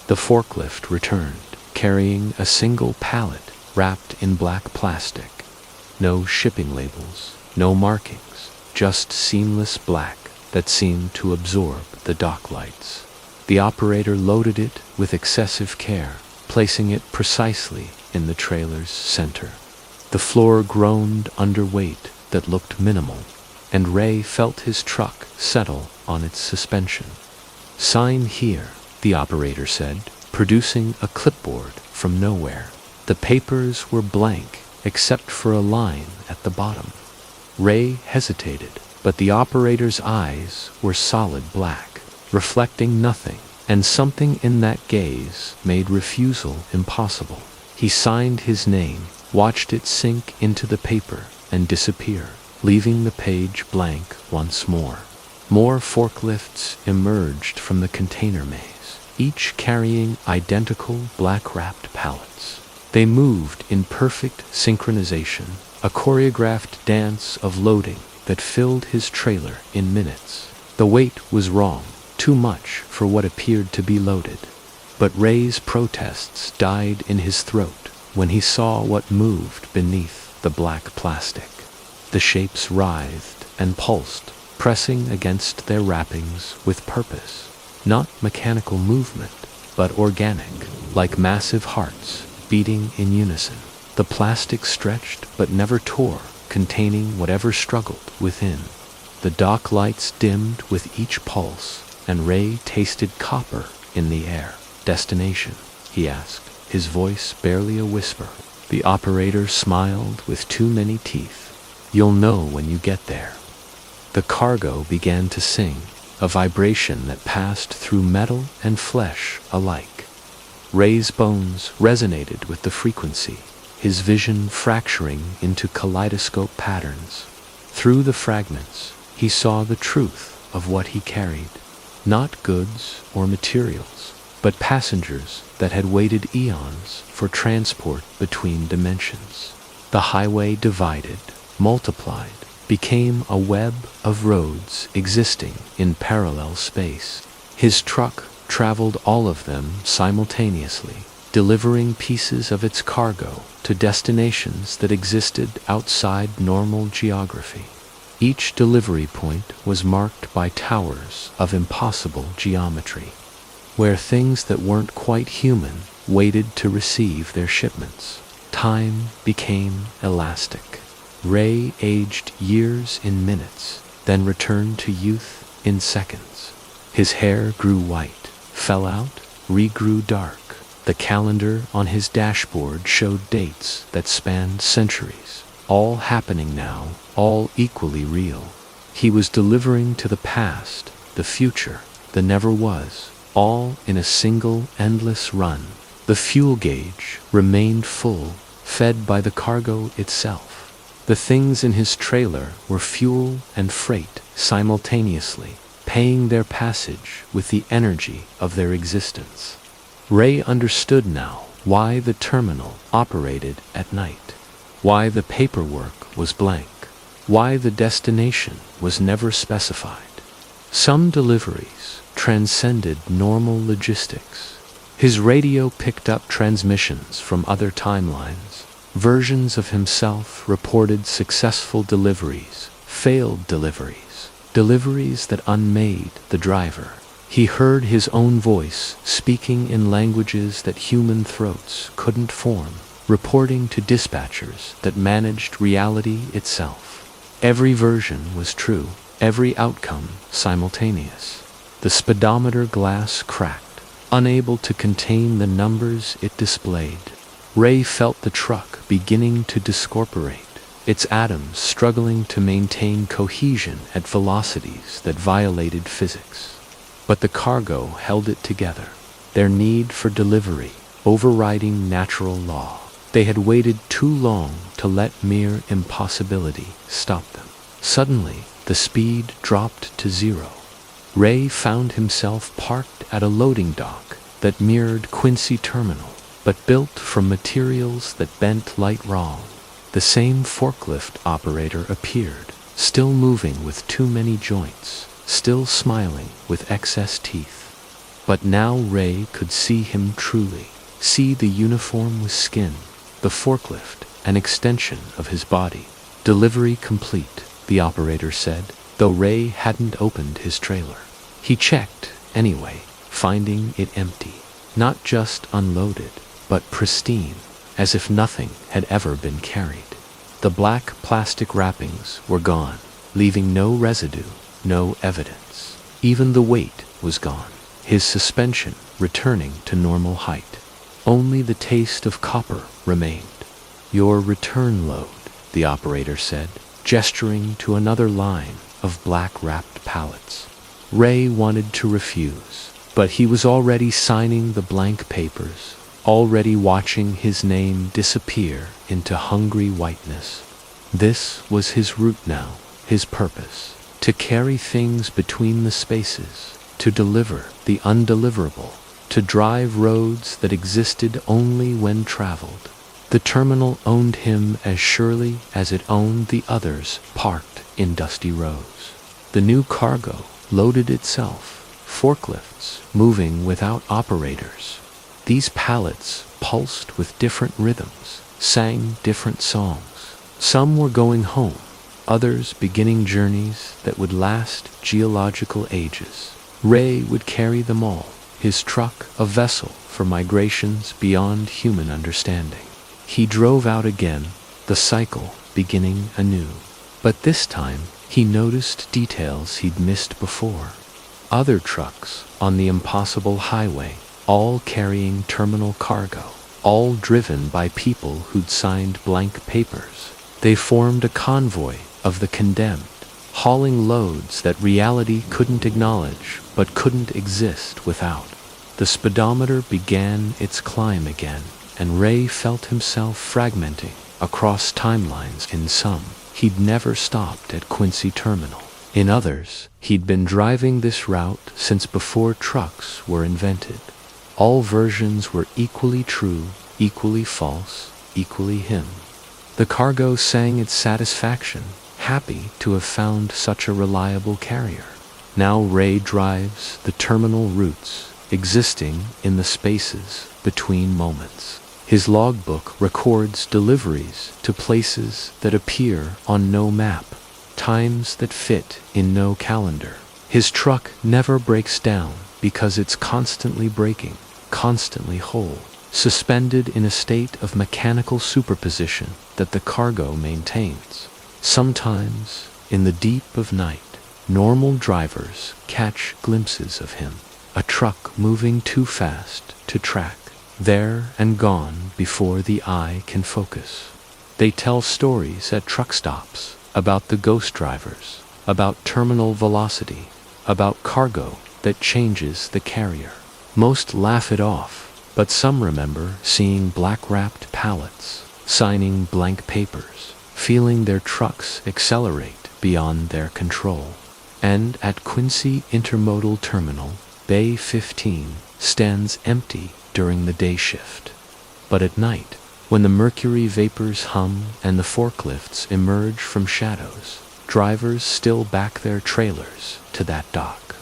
The forklift returned, carrying a single pallet wrapped in black plastic. No shipping labels, no markings, just seamless black that seemed to absorb the dock lights. The operator loaded it with excessive care, placing it precisely in the trailer's center. The floor groaned under weight that looked minimal, and Ray felt his truck settle on its suspension. "Sign here," the operator said, producing a clipboard from nowhere. The papers were blank, except for a line at the bottom. Ray hesitated, but the operator's eyes were solid black, reflecting nothing, and something in that gaze made refusal impossible. He signed his name, watched it sink into the paper, and disappear, leaving the page blank once more. More forklifts emerged from the container maze, each carrying identical black-wrapped pallets. They moved in perfect synchronization, a choreographed dance of loading that filled his trailer in minutes. The weight was wrong, too much for what appeared to be loaded. But Ray's protests died in his throat when he saw what moved beneath the black plastic. The shapes writhed and pulsed, pressing against their wrappings with purpose. Not mechanical movement, but organic, like massive hearts beating in unison. The plastic stretched but never tore, containing whatever struggled within. The dock lights dimmed with each pulse, and Ray tasted copper in the air. "Destination?" he asked, his voice barely a whisper. The operator smiled with too many teeth. You'll know when you get there." The cargo began to sing, a vibration that passed through metal and flesh alike. Ray's bones resonated with the frequency, his vision fracturing into kaleidoscope patterns. Through the fragments, he saw the truth of what he carried. Not goods or materials, but passengers that had waited eons for transport between dimensions. The highway divided, multiplied, became a web of roads existing in parallel space. His truck traveled all of them simultaneously, delivering pieces of its cargo to destinations that existed outside normal geography. Each delivery point was marked by towers of impossible geometry, where things that weren't quite human waited to receive their shipments. Time became elastic. Ray aged years in minutes, then returned to youth in seconds. His hair grew white, fell out, regrew dark. The calendar on his dashboard showed dates that spanned centuries, all happening now, all equally real. He was delivering to the past, the future, the never was, all in a single endless run. The fuel gauge remained full, fed by the cargo itself. The things in his trailer were fuel and freight simultaneously, paying their passage with the energy of their existence. Ray understood now why the terminal operated at night, why the paperwork was blank, why the destination was never specified. Some deliveries transcended normal logistics. His radio picked up transmissions from other timelines. Versions of himself reported successful deliveries, failed deliveries, deliveries that unmade the driver. He heard his own voice speaking in languages that human throats couldn't form, reporting to dispatchers that managed reality itself. Every version was true, every outcome simultaneous. The speedometer glass cracked, unable to contain the numbers it displayed. Ray felt the truck beginning to discorporate, its atoms struggling to maintain cohesion at velocities that violated physics. But the cargo held it together, their need for delivery overriding natural law. They had waited too long to let mere impossibility stop them. Suddenly, the speed dropped to zero. Ray found himself parked at a loading dock that mirrored Quincy Terminal, but built from materials that bent light wrong. The same forklift operator appeared, still moving with too many joints, still smiling with excess teeth. But now Ray could see him truly, see the uniform with skin, the forklift, an extension of his body. "Delivery complete," the operator said, though Ray hadn't opened his trailer. He checked, anyway, finding it empty. Not just unloaded, but pristine, as if nothing had ever been carried. The black plastic wrappings were gone, leaving no residue, no evidence. Even the weight was gone, his suspension returning to normal height. Only the taste of copper remained. "Your return load," the operator said, gesturing to another line of black-wrapped pallets. Ray wanted to refuse, but he was already signing the blank papers, already watching his name disappear into hungry whiteness. This was his route now, his purpose, to carry things between the spaces, to deliver the undeliverable, to drive roads that existed only when traveled. The terminal owned him as surely as it owned the others parked in dusty rows. The new cargo loaded itself, forklifts moving without operators. These pallets pulsed with different rhythms, sang different songs. Some were going home, others beginning journeys that would last geological ages. Ray would carry them all, his truck a vessel for migrations beyond human understanding. He drove out again, the cycle beginning anew. But this time, he noticed details he'd missed before. Other trucks on the impossible highway, all carrying terminal cargo, all driven by people who'd signed blank papers. They formed a convoy of the condemned, hauling loads that reality couldn't acknowledge but couldn't exist without. The speedometer began its climb again, and Ray felt himself fragmenting across timelines. In some, he'd never stopped at Quincy Terminal. In others, he'd been driving this route since before trucks were invented. All versions were equally true, equally false, equally him. The cargo sang its satisfaction, happy to have found such a reliable carrier. Now Ray drives the terminal routes, existing in the spaces between moments. His logbook records deliveries to places that appear on no map, times that fit in no calendar. His truck never breaks down because it's constantly braking, constantly whole, suspended in a state of mechanical superposition that the cargo maintains. Sometimes, in the deep of night, normal drivers catch glimpses of him, a truck moving too fast to track, there and gone before the eye can focus. They tell stories at truck stops about the ghost drivers, about terminal velocity, about cargo that changes the carrier. Most laugh it off, but some remember seeing black-wrapped pallets, signing blank papers, feeling their trucks accelerate beyond their control. And at Quincy Intermodal Terminal, Bay 15 stands empty during the day shift. But at night, when the mercury vapors hum and the forklifts emerge from shadows, drivers still back their trailers to that dock.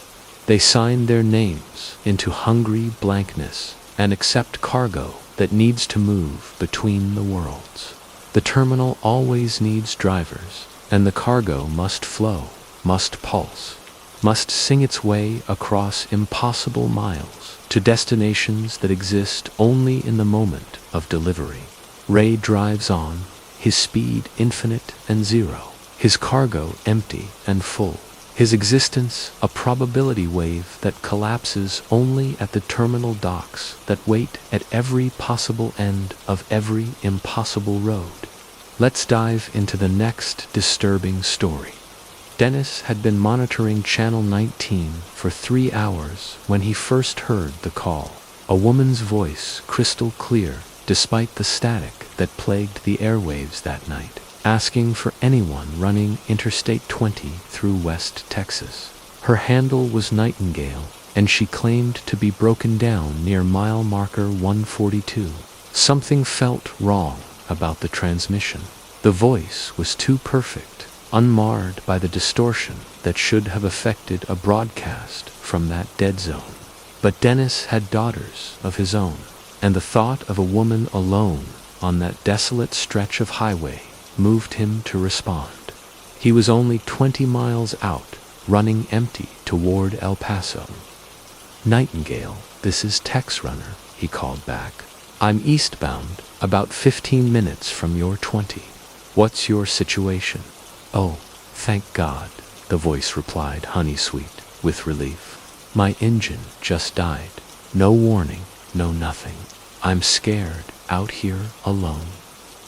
They sign their names into hungry blankness and accept cargo that needs to move between the worlds. The terminal always needs drivers, and the cargo must flow, must pulse, must sing its way across impossible miles to destinations that exist only in the moment of delivery. Ray drives on, his speed infinite and zero, his cargo empty and full, his existence a probability wave that collapses only at the terminal docks that wait at every possible end of every impossible road. Let's dive into the next disturbing story. Dennis had been monitoring Channel 19 for 3 hours when he first heard the call. A woman's voice, crystal clear, despite the static that plagued the airwaves that night, asking for anyone running Interstate 20 through West Texas. Her handle was Nightingale, and she claimed to be broken down near mile marker 142. Something felt wrong about the transmission. The voice was too perfect, unmarred by the distortion that should have affected a broadcast from that dead zone. But Dennis had daughters of his own, and the thought of a woman alone on that desolate stretch of highway moved him to respond. He was only 20 miles out, running empty toward El Paso. "Nightingale, this is Tex Runner," he called back. "I'm eastbound, about 15 minutes from your 20. What's your situation?" "Oh, thank God," the voice replied, honey sweet, with relief. "My engine just died. No warning, no nothing. I'm scared, out here, alone."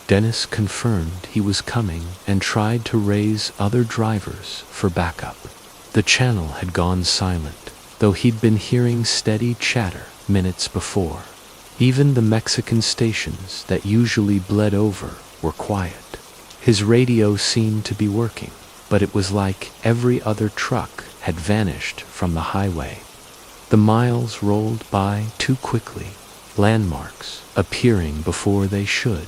Dennis confirmed he was coming and tried to raise other drivers for backup. The channel had gone silent, though he'd been hearing steady chatter minutes before. Even the Mexican stations that usually bled over were quiet. His radio seemed to be working, but it was like every other truck had vanished from the highway. The miles rolled by too quickly, landmarks appearing before they should.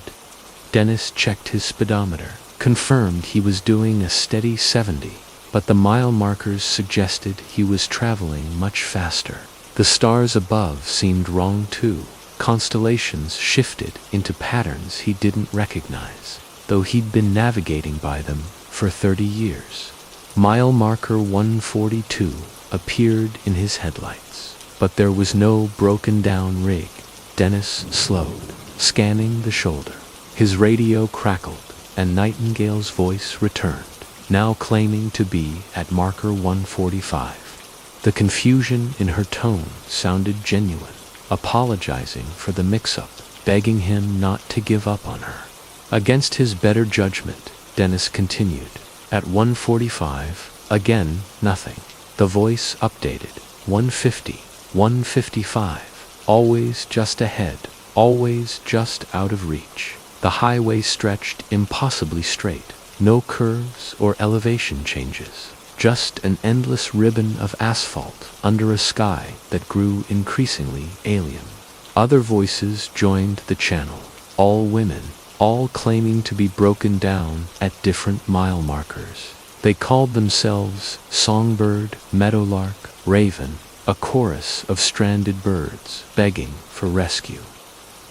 Dennis checked his speedometer, confirmed he was doing a steady 70, but the mile markers suggested he was traveling much faster. The stars above seemed wrong too. Constellations shifted into patterns he didn't recognize, though he'd been navigating by them for 30 years. Mile marker 142 appeared in his headlights, but there was no broken down rig. Dennis slowed, scanning the shoulder. His radio crackled, and Nightingale's voice returned, now claiming to be at marker 145. The confusion in her tone sounded genuine, apologizing for the mix-up, begging him not to give up on her. Against his better judgment, Dennis continued. At 1:45, again nothing. The voice updated. 1:50, 1:55, always just ahead, always just out of reach. The highway stretched impossibly straight, no curves or elevation changes, just an endless ribbon of asphalt under a sky that grew increasingly alien. Other voices joined the channel, all women, all claiming to be broken down at different mile markers. They called themselves songbird, meadowlark, raven, a chorus of stranded birds begging for rescue.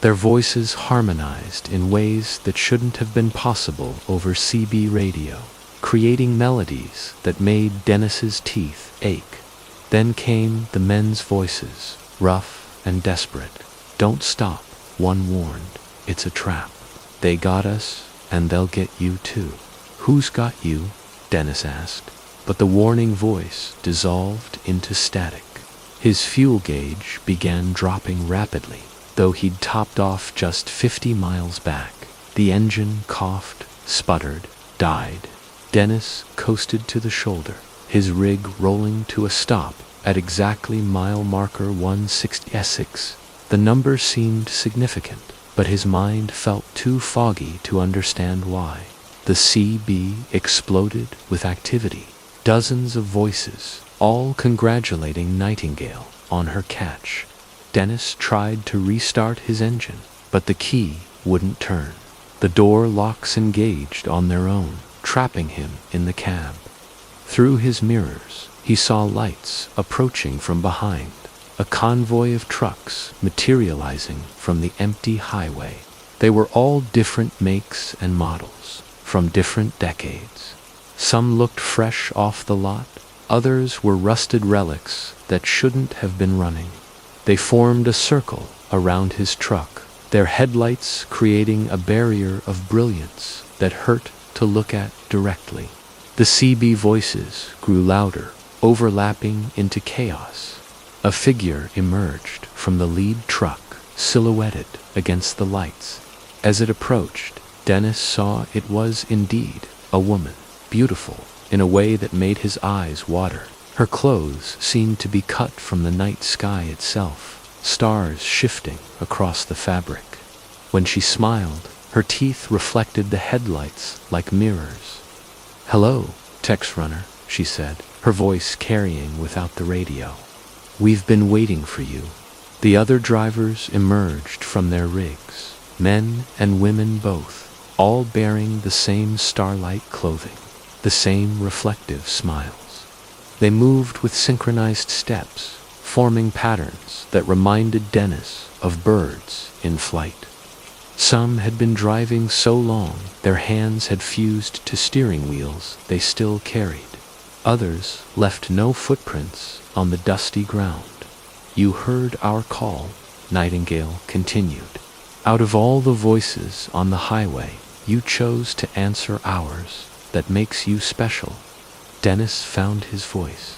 Their voices harmonized in ways that shouldn't have been possible over CB radio, creating melodies that made Dennis's teeth ache. Then came the men's voices, rough and desperate. Don't stop, one warned. It's a trap. They got us, and they'll get you too. Who's got you? Dennis asked. But the warning voice dissolved into static. His fuel gauge began dropping rapidly, though he'd topped off just 50 miles back. The engine coughed, sputtered, died. Dennis coasted to the shoulder, his rig rolling to a stop at exactly mile marker 166. The number seemed significant, but his mind felt too foggy to understand why. The CB exploded with activity. Dozens of voices, all congratulating Nightingale on her catch. Dennis tried to restart his engine, but the key wouldn't turn. The door locks engaged on their own, trapping him in the cab. Through his mirrors, he saw lights approaching from behind, a convoy of trucks materializing from the empty highway. They were all different makes and models, from different decades. Some looked fresh off the lot, others were rusted relics that shouldn't have been running. They formed a circle around his truck, their headlights creating a barrier of brilliance that hurt to look at directly. The CB voices grew louder, overlapping into chaos. A figure emerged from the lead truck, silhouetted against the lights. As it approached, Dennis saw it was indeed a woman, beautiful in a way that made his eyes water. Her clothes seemed to be cut from the night sky itself, stars shifting across the fabric. When she smiled, her teeth reflected the headlights like mirrors. "Hello, Tex Runner," she said, her voice carrying without the radio. "We've been waiting for you." The other drivers emerged from their rigs, men and women both, all bearing the same starlight clothing, the same reflective smiles. They moved with synchronized steps, forming patterns that reminded Dennis of birds in flight. Some had been driving so long their hands had fused to steering wheels they still carried. Others left no footprints on the dusty ground. "You heard our call," Nightingale continued. "Out of all the voices on the highway, you chose to answer ours. That makes you special." Dennis found his voice.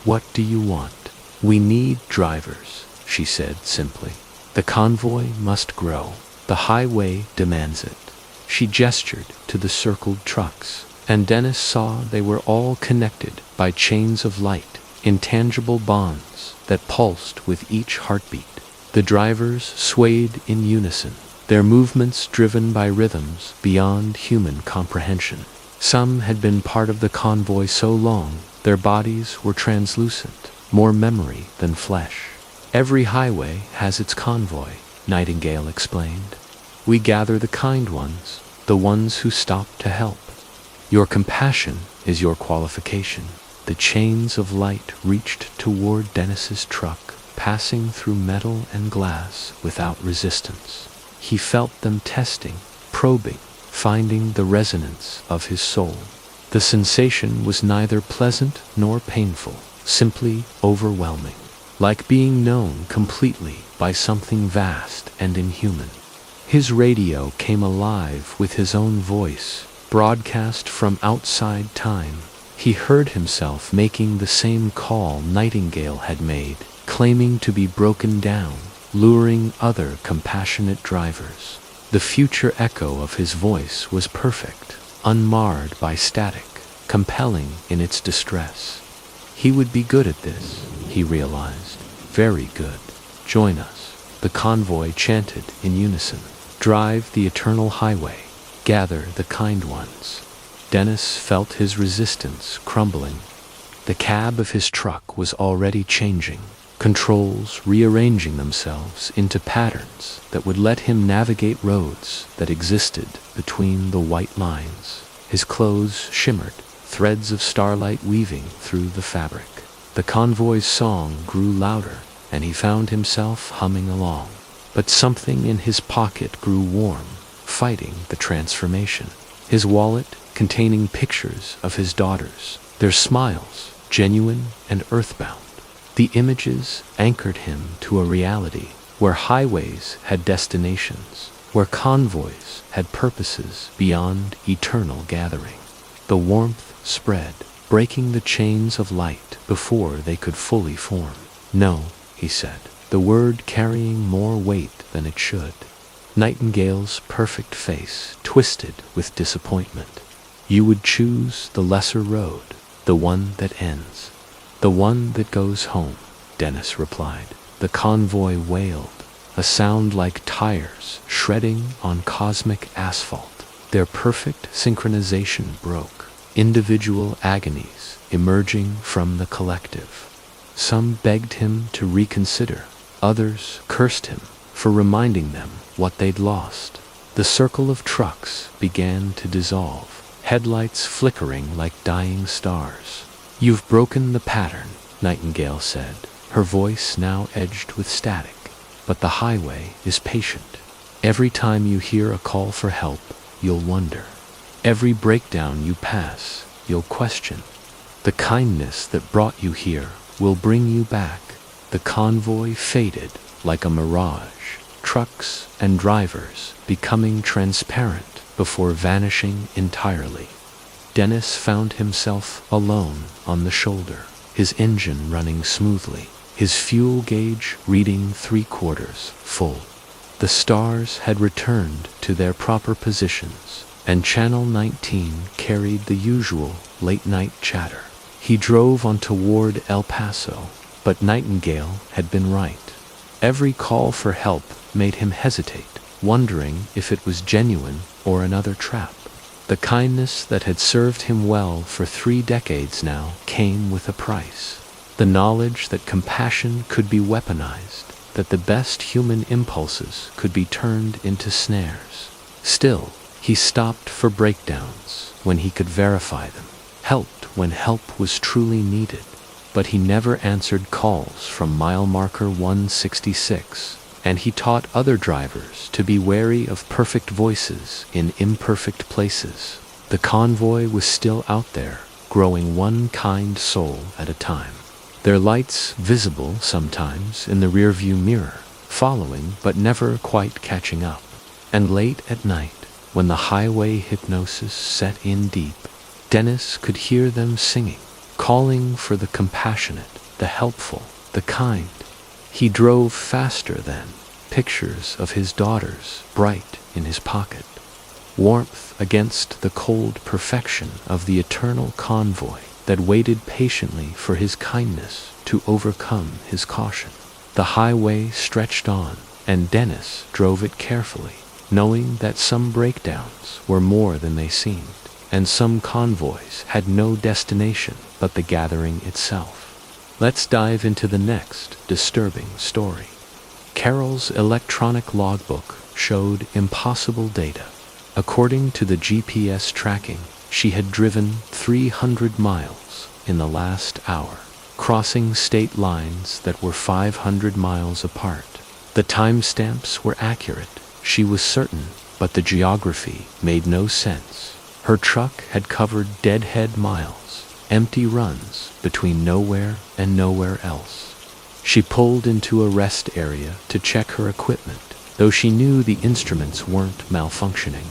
"What do you want?" "We need drivers," she said simply. "The convoy must grow. The highway demands it." She gestured to the circled trucks, and Dennis saw they were all connected by chains of light, intangible bonds that pulsed with each heartbeat. The drivers swayed in unison, their movements driven by rhythms beyond human comprehension. Some had been part of the convoy so long their bodies were translucent, more memory than flesh. "Every highway has its convoy," Nightingale explained. "We gather the kind ones, the ones who stop to help. Your compassion is your qualification." The chains of light reached toward Dennis's truck, passing through metal and glass without resistance. He felt them testing, probing, finding the resonance of his soul. The sensation was neither pleasant nor painful, simply overwhelming, like being known completely by something vast and inhuman. His radio came alive with his own voice, broadcast from outside time. He heard himself making the same call Nightingale had made, claiming to be broken down, luring other compassionate drivers. The future echo of his voice was perfect, unmarred by static, compelling in its distress. He would be good at this, he realized. Very good. Join us, the convoy chanted in unison. Drive the eternal highway. Gather the kind ones. Dennis felt his resistance crumbling. The cab of his truck was already changing, controls rearranging themselves into patterns that would let him navigate roads that existed between the white lines. His clothes shimmered, threads of starlight weaving through the fabric. The convoy's song grew louder, and he found himself humming along. But something in his pocket grew warm, fighting the transformation. His wallet containing pictures of his daughters, their smiles, genuine and earthbound. The images anchored him to a reality where highways had destinations, where convoys had purposes beyond eternal gathering. The warmth spread, breaking the chains of light before they could fully form. No, he said, the word carrying more weight than it should. Nightingale's perfect face twisted with disappointment. You would choose the lesser road, the one that ends. The one that goes home, Dennis replied. The convoy wailed, a sound like tires shredding on cosmic asphalt. Their perfect synchronization broke, individual agonies emerging from the collective. Some begged him to reconsider, others cursed him for reminding them what they'd lost. The circle of trucks began to dissolve, headlights flickering like dying stars. You've broken the pattern, Nightingale said, her voice now edged with static. But the highway is patient. Every time you hear a call for help, you'll wonder. Every breakdown you pass, you'll question. The kindness that brought you here will bring you back. The convoy faded like a mirage, trucks and drivers becoming transparent before vanishing entirely. Dennis found himself alone on the shoulder, his engine running smoothly, his fuel gauge reading 3/4 full. The stars had returned to their proper positions, and Channel 19 carried the usual late-night chatter. He drove on toward El Paso, but Nightingale had been right. Every call for help made him hesitate, wondering if it was genuine or another trap. The kindness that had served him well for 3 decades now came with a price. The knowledge that compassion could be weaponized, that the best human impulses could be turned into snares. Still, he stopped for breakdowns when he could verify them, helped when help was truly needed, but he never answered calls from mile marker 166. And he taught other drivers to be wary of perfect voices in imperfect places. The convoy was still out there, growing one kind soul at a time. Their lights visible sometimes in the rearview mirror, following but never quite catching up. And late at night, when the highway hypnosis set in deep, Dennis could hear them singing, calling for the compassionate, the helpful, the kind. He drove faster then, pictures of his daughters bright in his pocket. Warmth against the cold perfection of the eternal convoy that waited patiently for his kindness to overcome his caution. The highway stretched on, and Dennis drove it carefully, knowing that some breakdowns were more than they seemed, and some convoys had no destination but the gathering itself. Let's dive into the next disturbing story. Carol's electronic logbook showed impossible data. According to the GPS tracking, she had driven 300 miles in the last hour, crossing state lines that were 500 miles apart. The timestamps were accurate, she was certain, but the geography made no sense. Her truck had covered deadhead miles, empty runs between nowhere and nowhere else. She pulled into a rest area to check her equipment, though she knew the instruments weren't malfunctioning.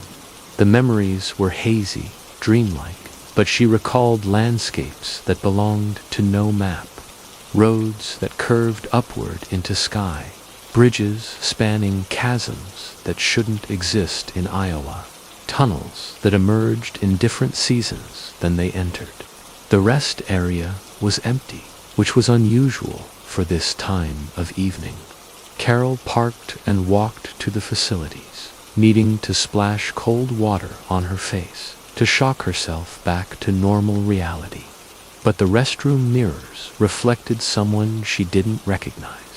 The memories were hazy, dreamlike, but she recalled landscapes that belonged to no map, roads that curved upward into sky, bridges spanning chasms that shouldn't exist in Iowa, tunnels that emerged in different seasons than they entered. The rest area was empty, which was unusual for this time of evening. Carol parked and walked to the facilities, needing to splash cold water on her face to shock herself back to normal reality. But the restroom mirrors reflected someone she didn't recognize.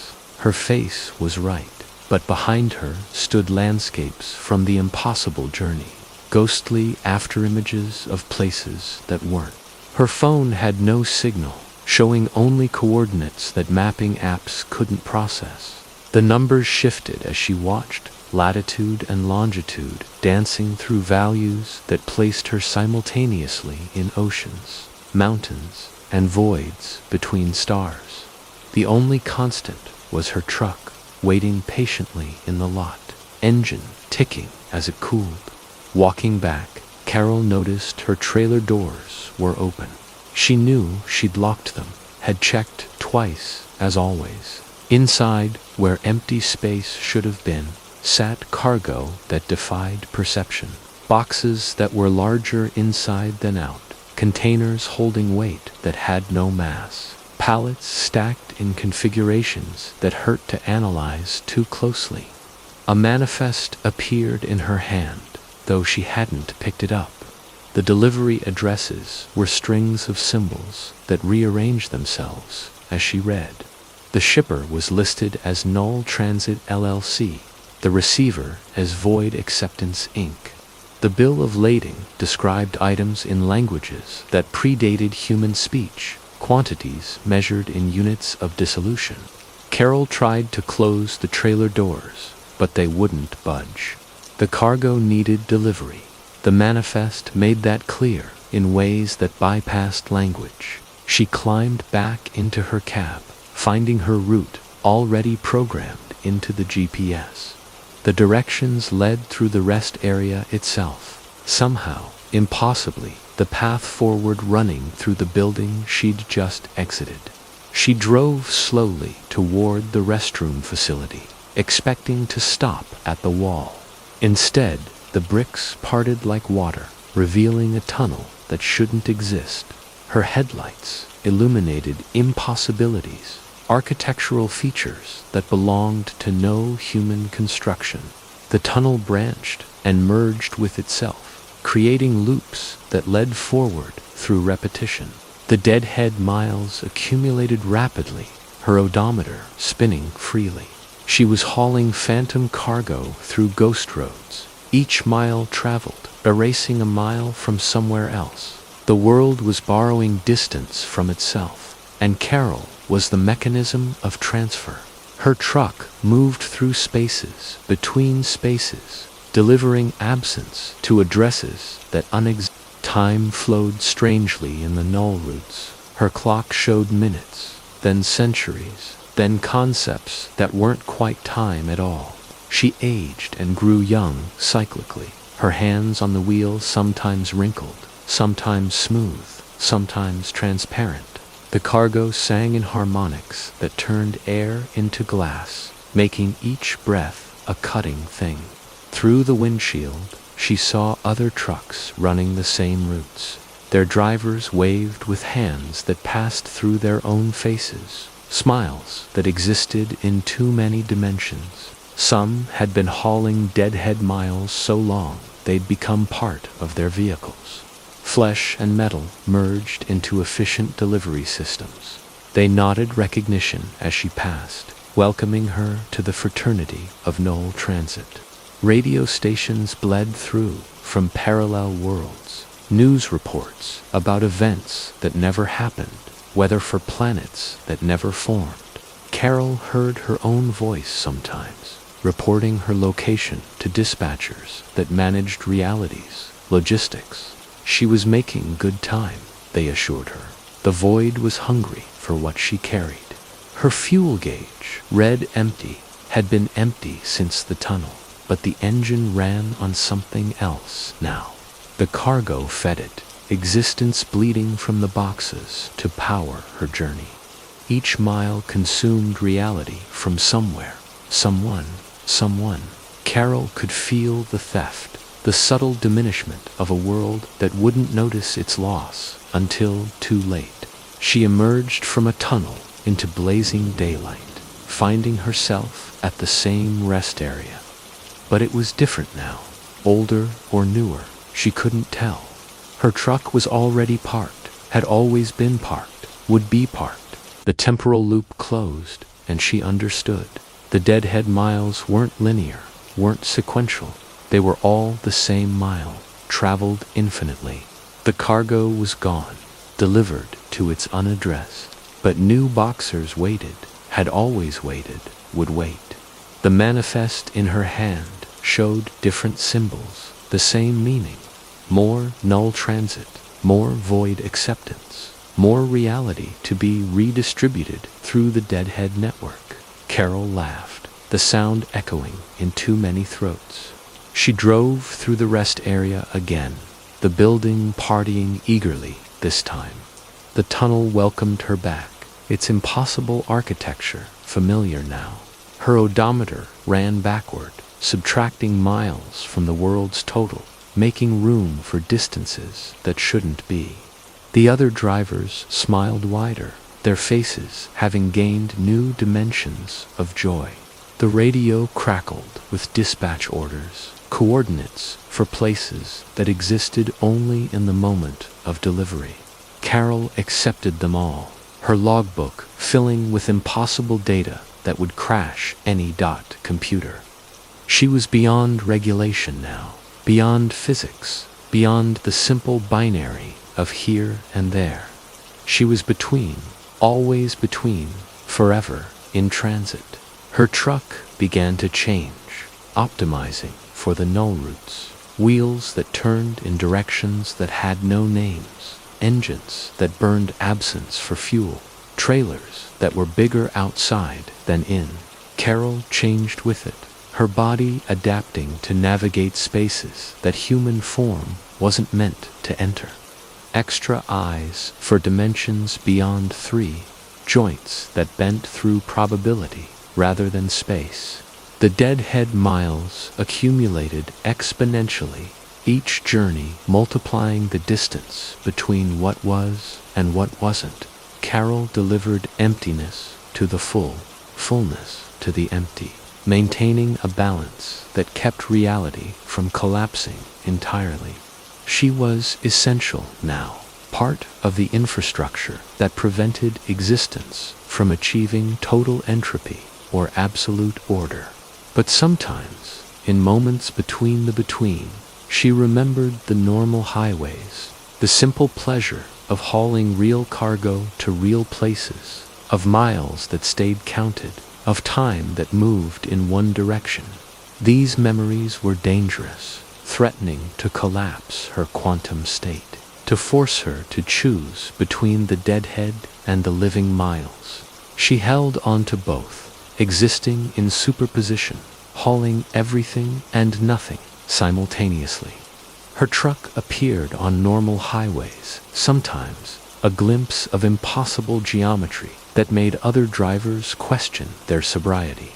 Her face was right, but behind her stood landscapes from the impossible journey, ghostly afterimages of places that weren't. Her phone had no signal, showing only coordinates that mapping apps couldn't process. The numbers shifted as she watched, latitude and longitude dancing through values that placed her simultaneously in oceans, mountains, and voids between stars. The only constant was her truck, waiting patiently in the lot, engine ticking as it cooled. Walking back, Carol noticed her trailer doors were open. She knew she'd locked them, had checked twice, as always. Inside, where empty space should have been, sat cargo that defied perception. Boxes that were larger inside than out, containers holding weight that had no mass, pallets stacked in configurations that hurt to analyze too closely. A manifest appeared in her hand, though she hadn't picked it up. The delivery addresses were strings of symbols that rearranged themselves as she read. The shipper was listed as Null Transit LLC, the receiver as Void Acceptance Inc. The bill of lading described items in languages that predated human speech, quantities measured in units of dissolution. Carol tried to close the trailer doors, but they wouldn't budge. The cargo needed delivery. The manifest made that clear in ways that bypassed language. She climbed back into her cab, finding her route already programmed into the GPS. The directions led through the rest area itself. Somehow, impossibly, the path forward running through the building she'd just exited. She drove slowly toward the restroom facility, expecting to stop at the wall. Instead, the bricks parted like water, revealing a tunnel that shouldn't exist. Her headlights illuminated impossibilities, architectural features that belonged to no human construction. The tunnel branched and merged with itself, creating loops that led forward through repetition. The deadhead miles accumulated rapidly, her odometer spinning freely. She was hauling phantom cargo through ghost roads, each mile traveled, erasing a mile from somewhere else. The world was borrowing distance from itself, and Carol was the mechanism of transfer. Her truck moved through spaces, between spaces, delivering absence to addresses that Time flowed strangely in the null routes. Her clock showed minutes, then centuries, then concepts that weren't quite time at all. She aged and grew young cyclically, her hands on the wheel sometimes wrinkled, sometimes smooth, sometimes transparent. The cargo sang in harmonics that turned air into glass, making each breath a cutting thing. Through the windshield, she saw other trucks running the same routes. Their drivers waved with hands that passed through their own faces, smiles that existed in too many dimensions. Some had been hauling deadhead miles so long they'd become part of their vehicles. Flesh and metal merged into efficient delivery systems. They nodded recognition as she passed, welcoming her to the fraternity of Null Transit. Radio stations bled through from parallel worlds, news reports about events that never happened, weather for planets that never formed. Carol heard her own voice sometimes, reporting her location to dispatchers that managed realities, logistics. She was making good time, they assured her. The void was hungry for what she carried. Her fuel gauge, read empty, had been empty since the tunnel, but the engine ran on something else now. The cargo fed it, existence bleeding from the boxes to power her journey. Each mile consumed reality from somewhere, someone. Carol could feel the theft, the subtle diminishment of a world that wouldn't notice its loss until too late. She emerged from a tunnel into blazing daylight, finding herself at the same rest area. But it was different now. Older or newer, she couldn't tell. Her truck was already parked, had always been parked, would be parked. The temporal loop closed, and she understood. The deadhead miles weren't linear, weren't sequential. They were all the same mile, traveled infinitely. The cargo was gone, delivered to its unaddressed. But new boxers waited, had always waited, would wait. The manifest in her hand showed different symbols, the same meaning. More null transit, more void acceptance, more reality to be redistributed through the deadhead network. Carol laughed, the sound echoing in too many throats. She drove through the rest area again, the building partying eagerly this time. The tunnel welcomed her back, its impossible architecture familiar now. Her odometer ran backward, subtracting miles from the world's total, making room for distances that shouldn't be. The other drivers smiled wider, their faces having gained new dimensions of joy. The radio crackled with dispatch orders, coordinates for places that existed only in the moment of delivery. Carol accepted them all, her logbook filling with impossible data that would crash any computer. She was beyond regulation now, beyond physics, beyond the simple binary of here and there. She was between, always between, forever in transit. Her truck began to change, optimizing for the null routes, wheels that turned in directions that had no names, engines that burned absence for fuel, trailers that were bigger outside than in. Carol changed with it, her body adapting to navigate spaces that human form wasn't meant to enter. Extra eyes for dimensions beyond 3, joints that bent through probability rather than space. The deadhead miles accumulated exponentially, each journey multiplying the distance between what was and what wasn't. Carol delivered emptiness to the full, fullness to the empty, maintaining a balance that kept reality from collapsing entirely. She was essential now, part of the infrastructure that prevented existence from achieving total entropy or absolute order. But sometimes, in moments between the between, she remembered the normal highways, the simple pleasure of hauling real cargo to real places, of miles that stayed counted, of time that moved in one direction. These memories were dangerous, threatening to collapse her quantum state, to force her to choose between the deadhead and the living miles. She held on to both, existing in superposition, hauling everything and nothing simultaneously. Her truck appeared on normal highways, sometimes a glimpse of impossible geometry that made other drivers question their sobriety.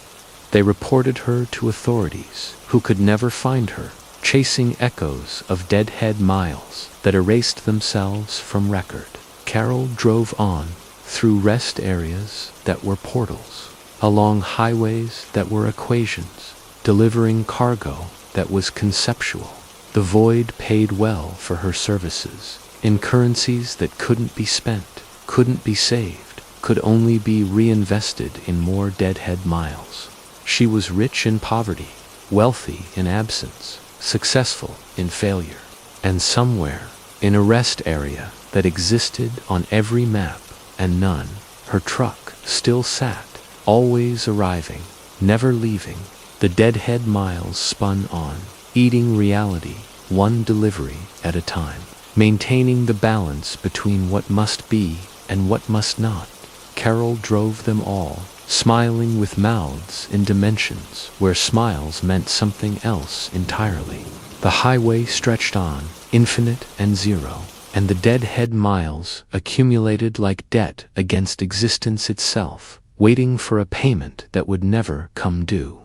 They reported her to authorities who could never find her, chasing echoes of deadhead miles that erased themselves from record. Carol drove on through rest areas that were portals, along highways that were equations, delivering cargo that was conceptual. The void paid well for her services, in currencies that couldn't be spent, couldn't be saved, could only be reinvested in more deadhead miles. She was rich in poverty, wealthy in absence, successful in failure. And somewhere, in a rest area that existed on every map and none, her truck still sat, always arriving, never leaving. The deadhead miles spun on, eating reality, one delivery at a time, maintaining the balance between what must be and what must not. Carol drove them all, smiling with mouths in dimensions where smiles meant something else entirely. The highway stretched on, infinite and zero, and the deadhead miles accumulated like debt against existence itself, waiting for a payment that would never come due.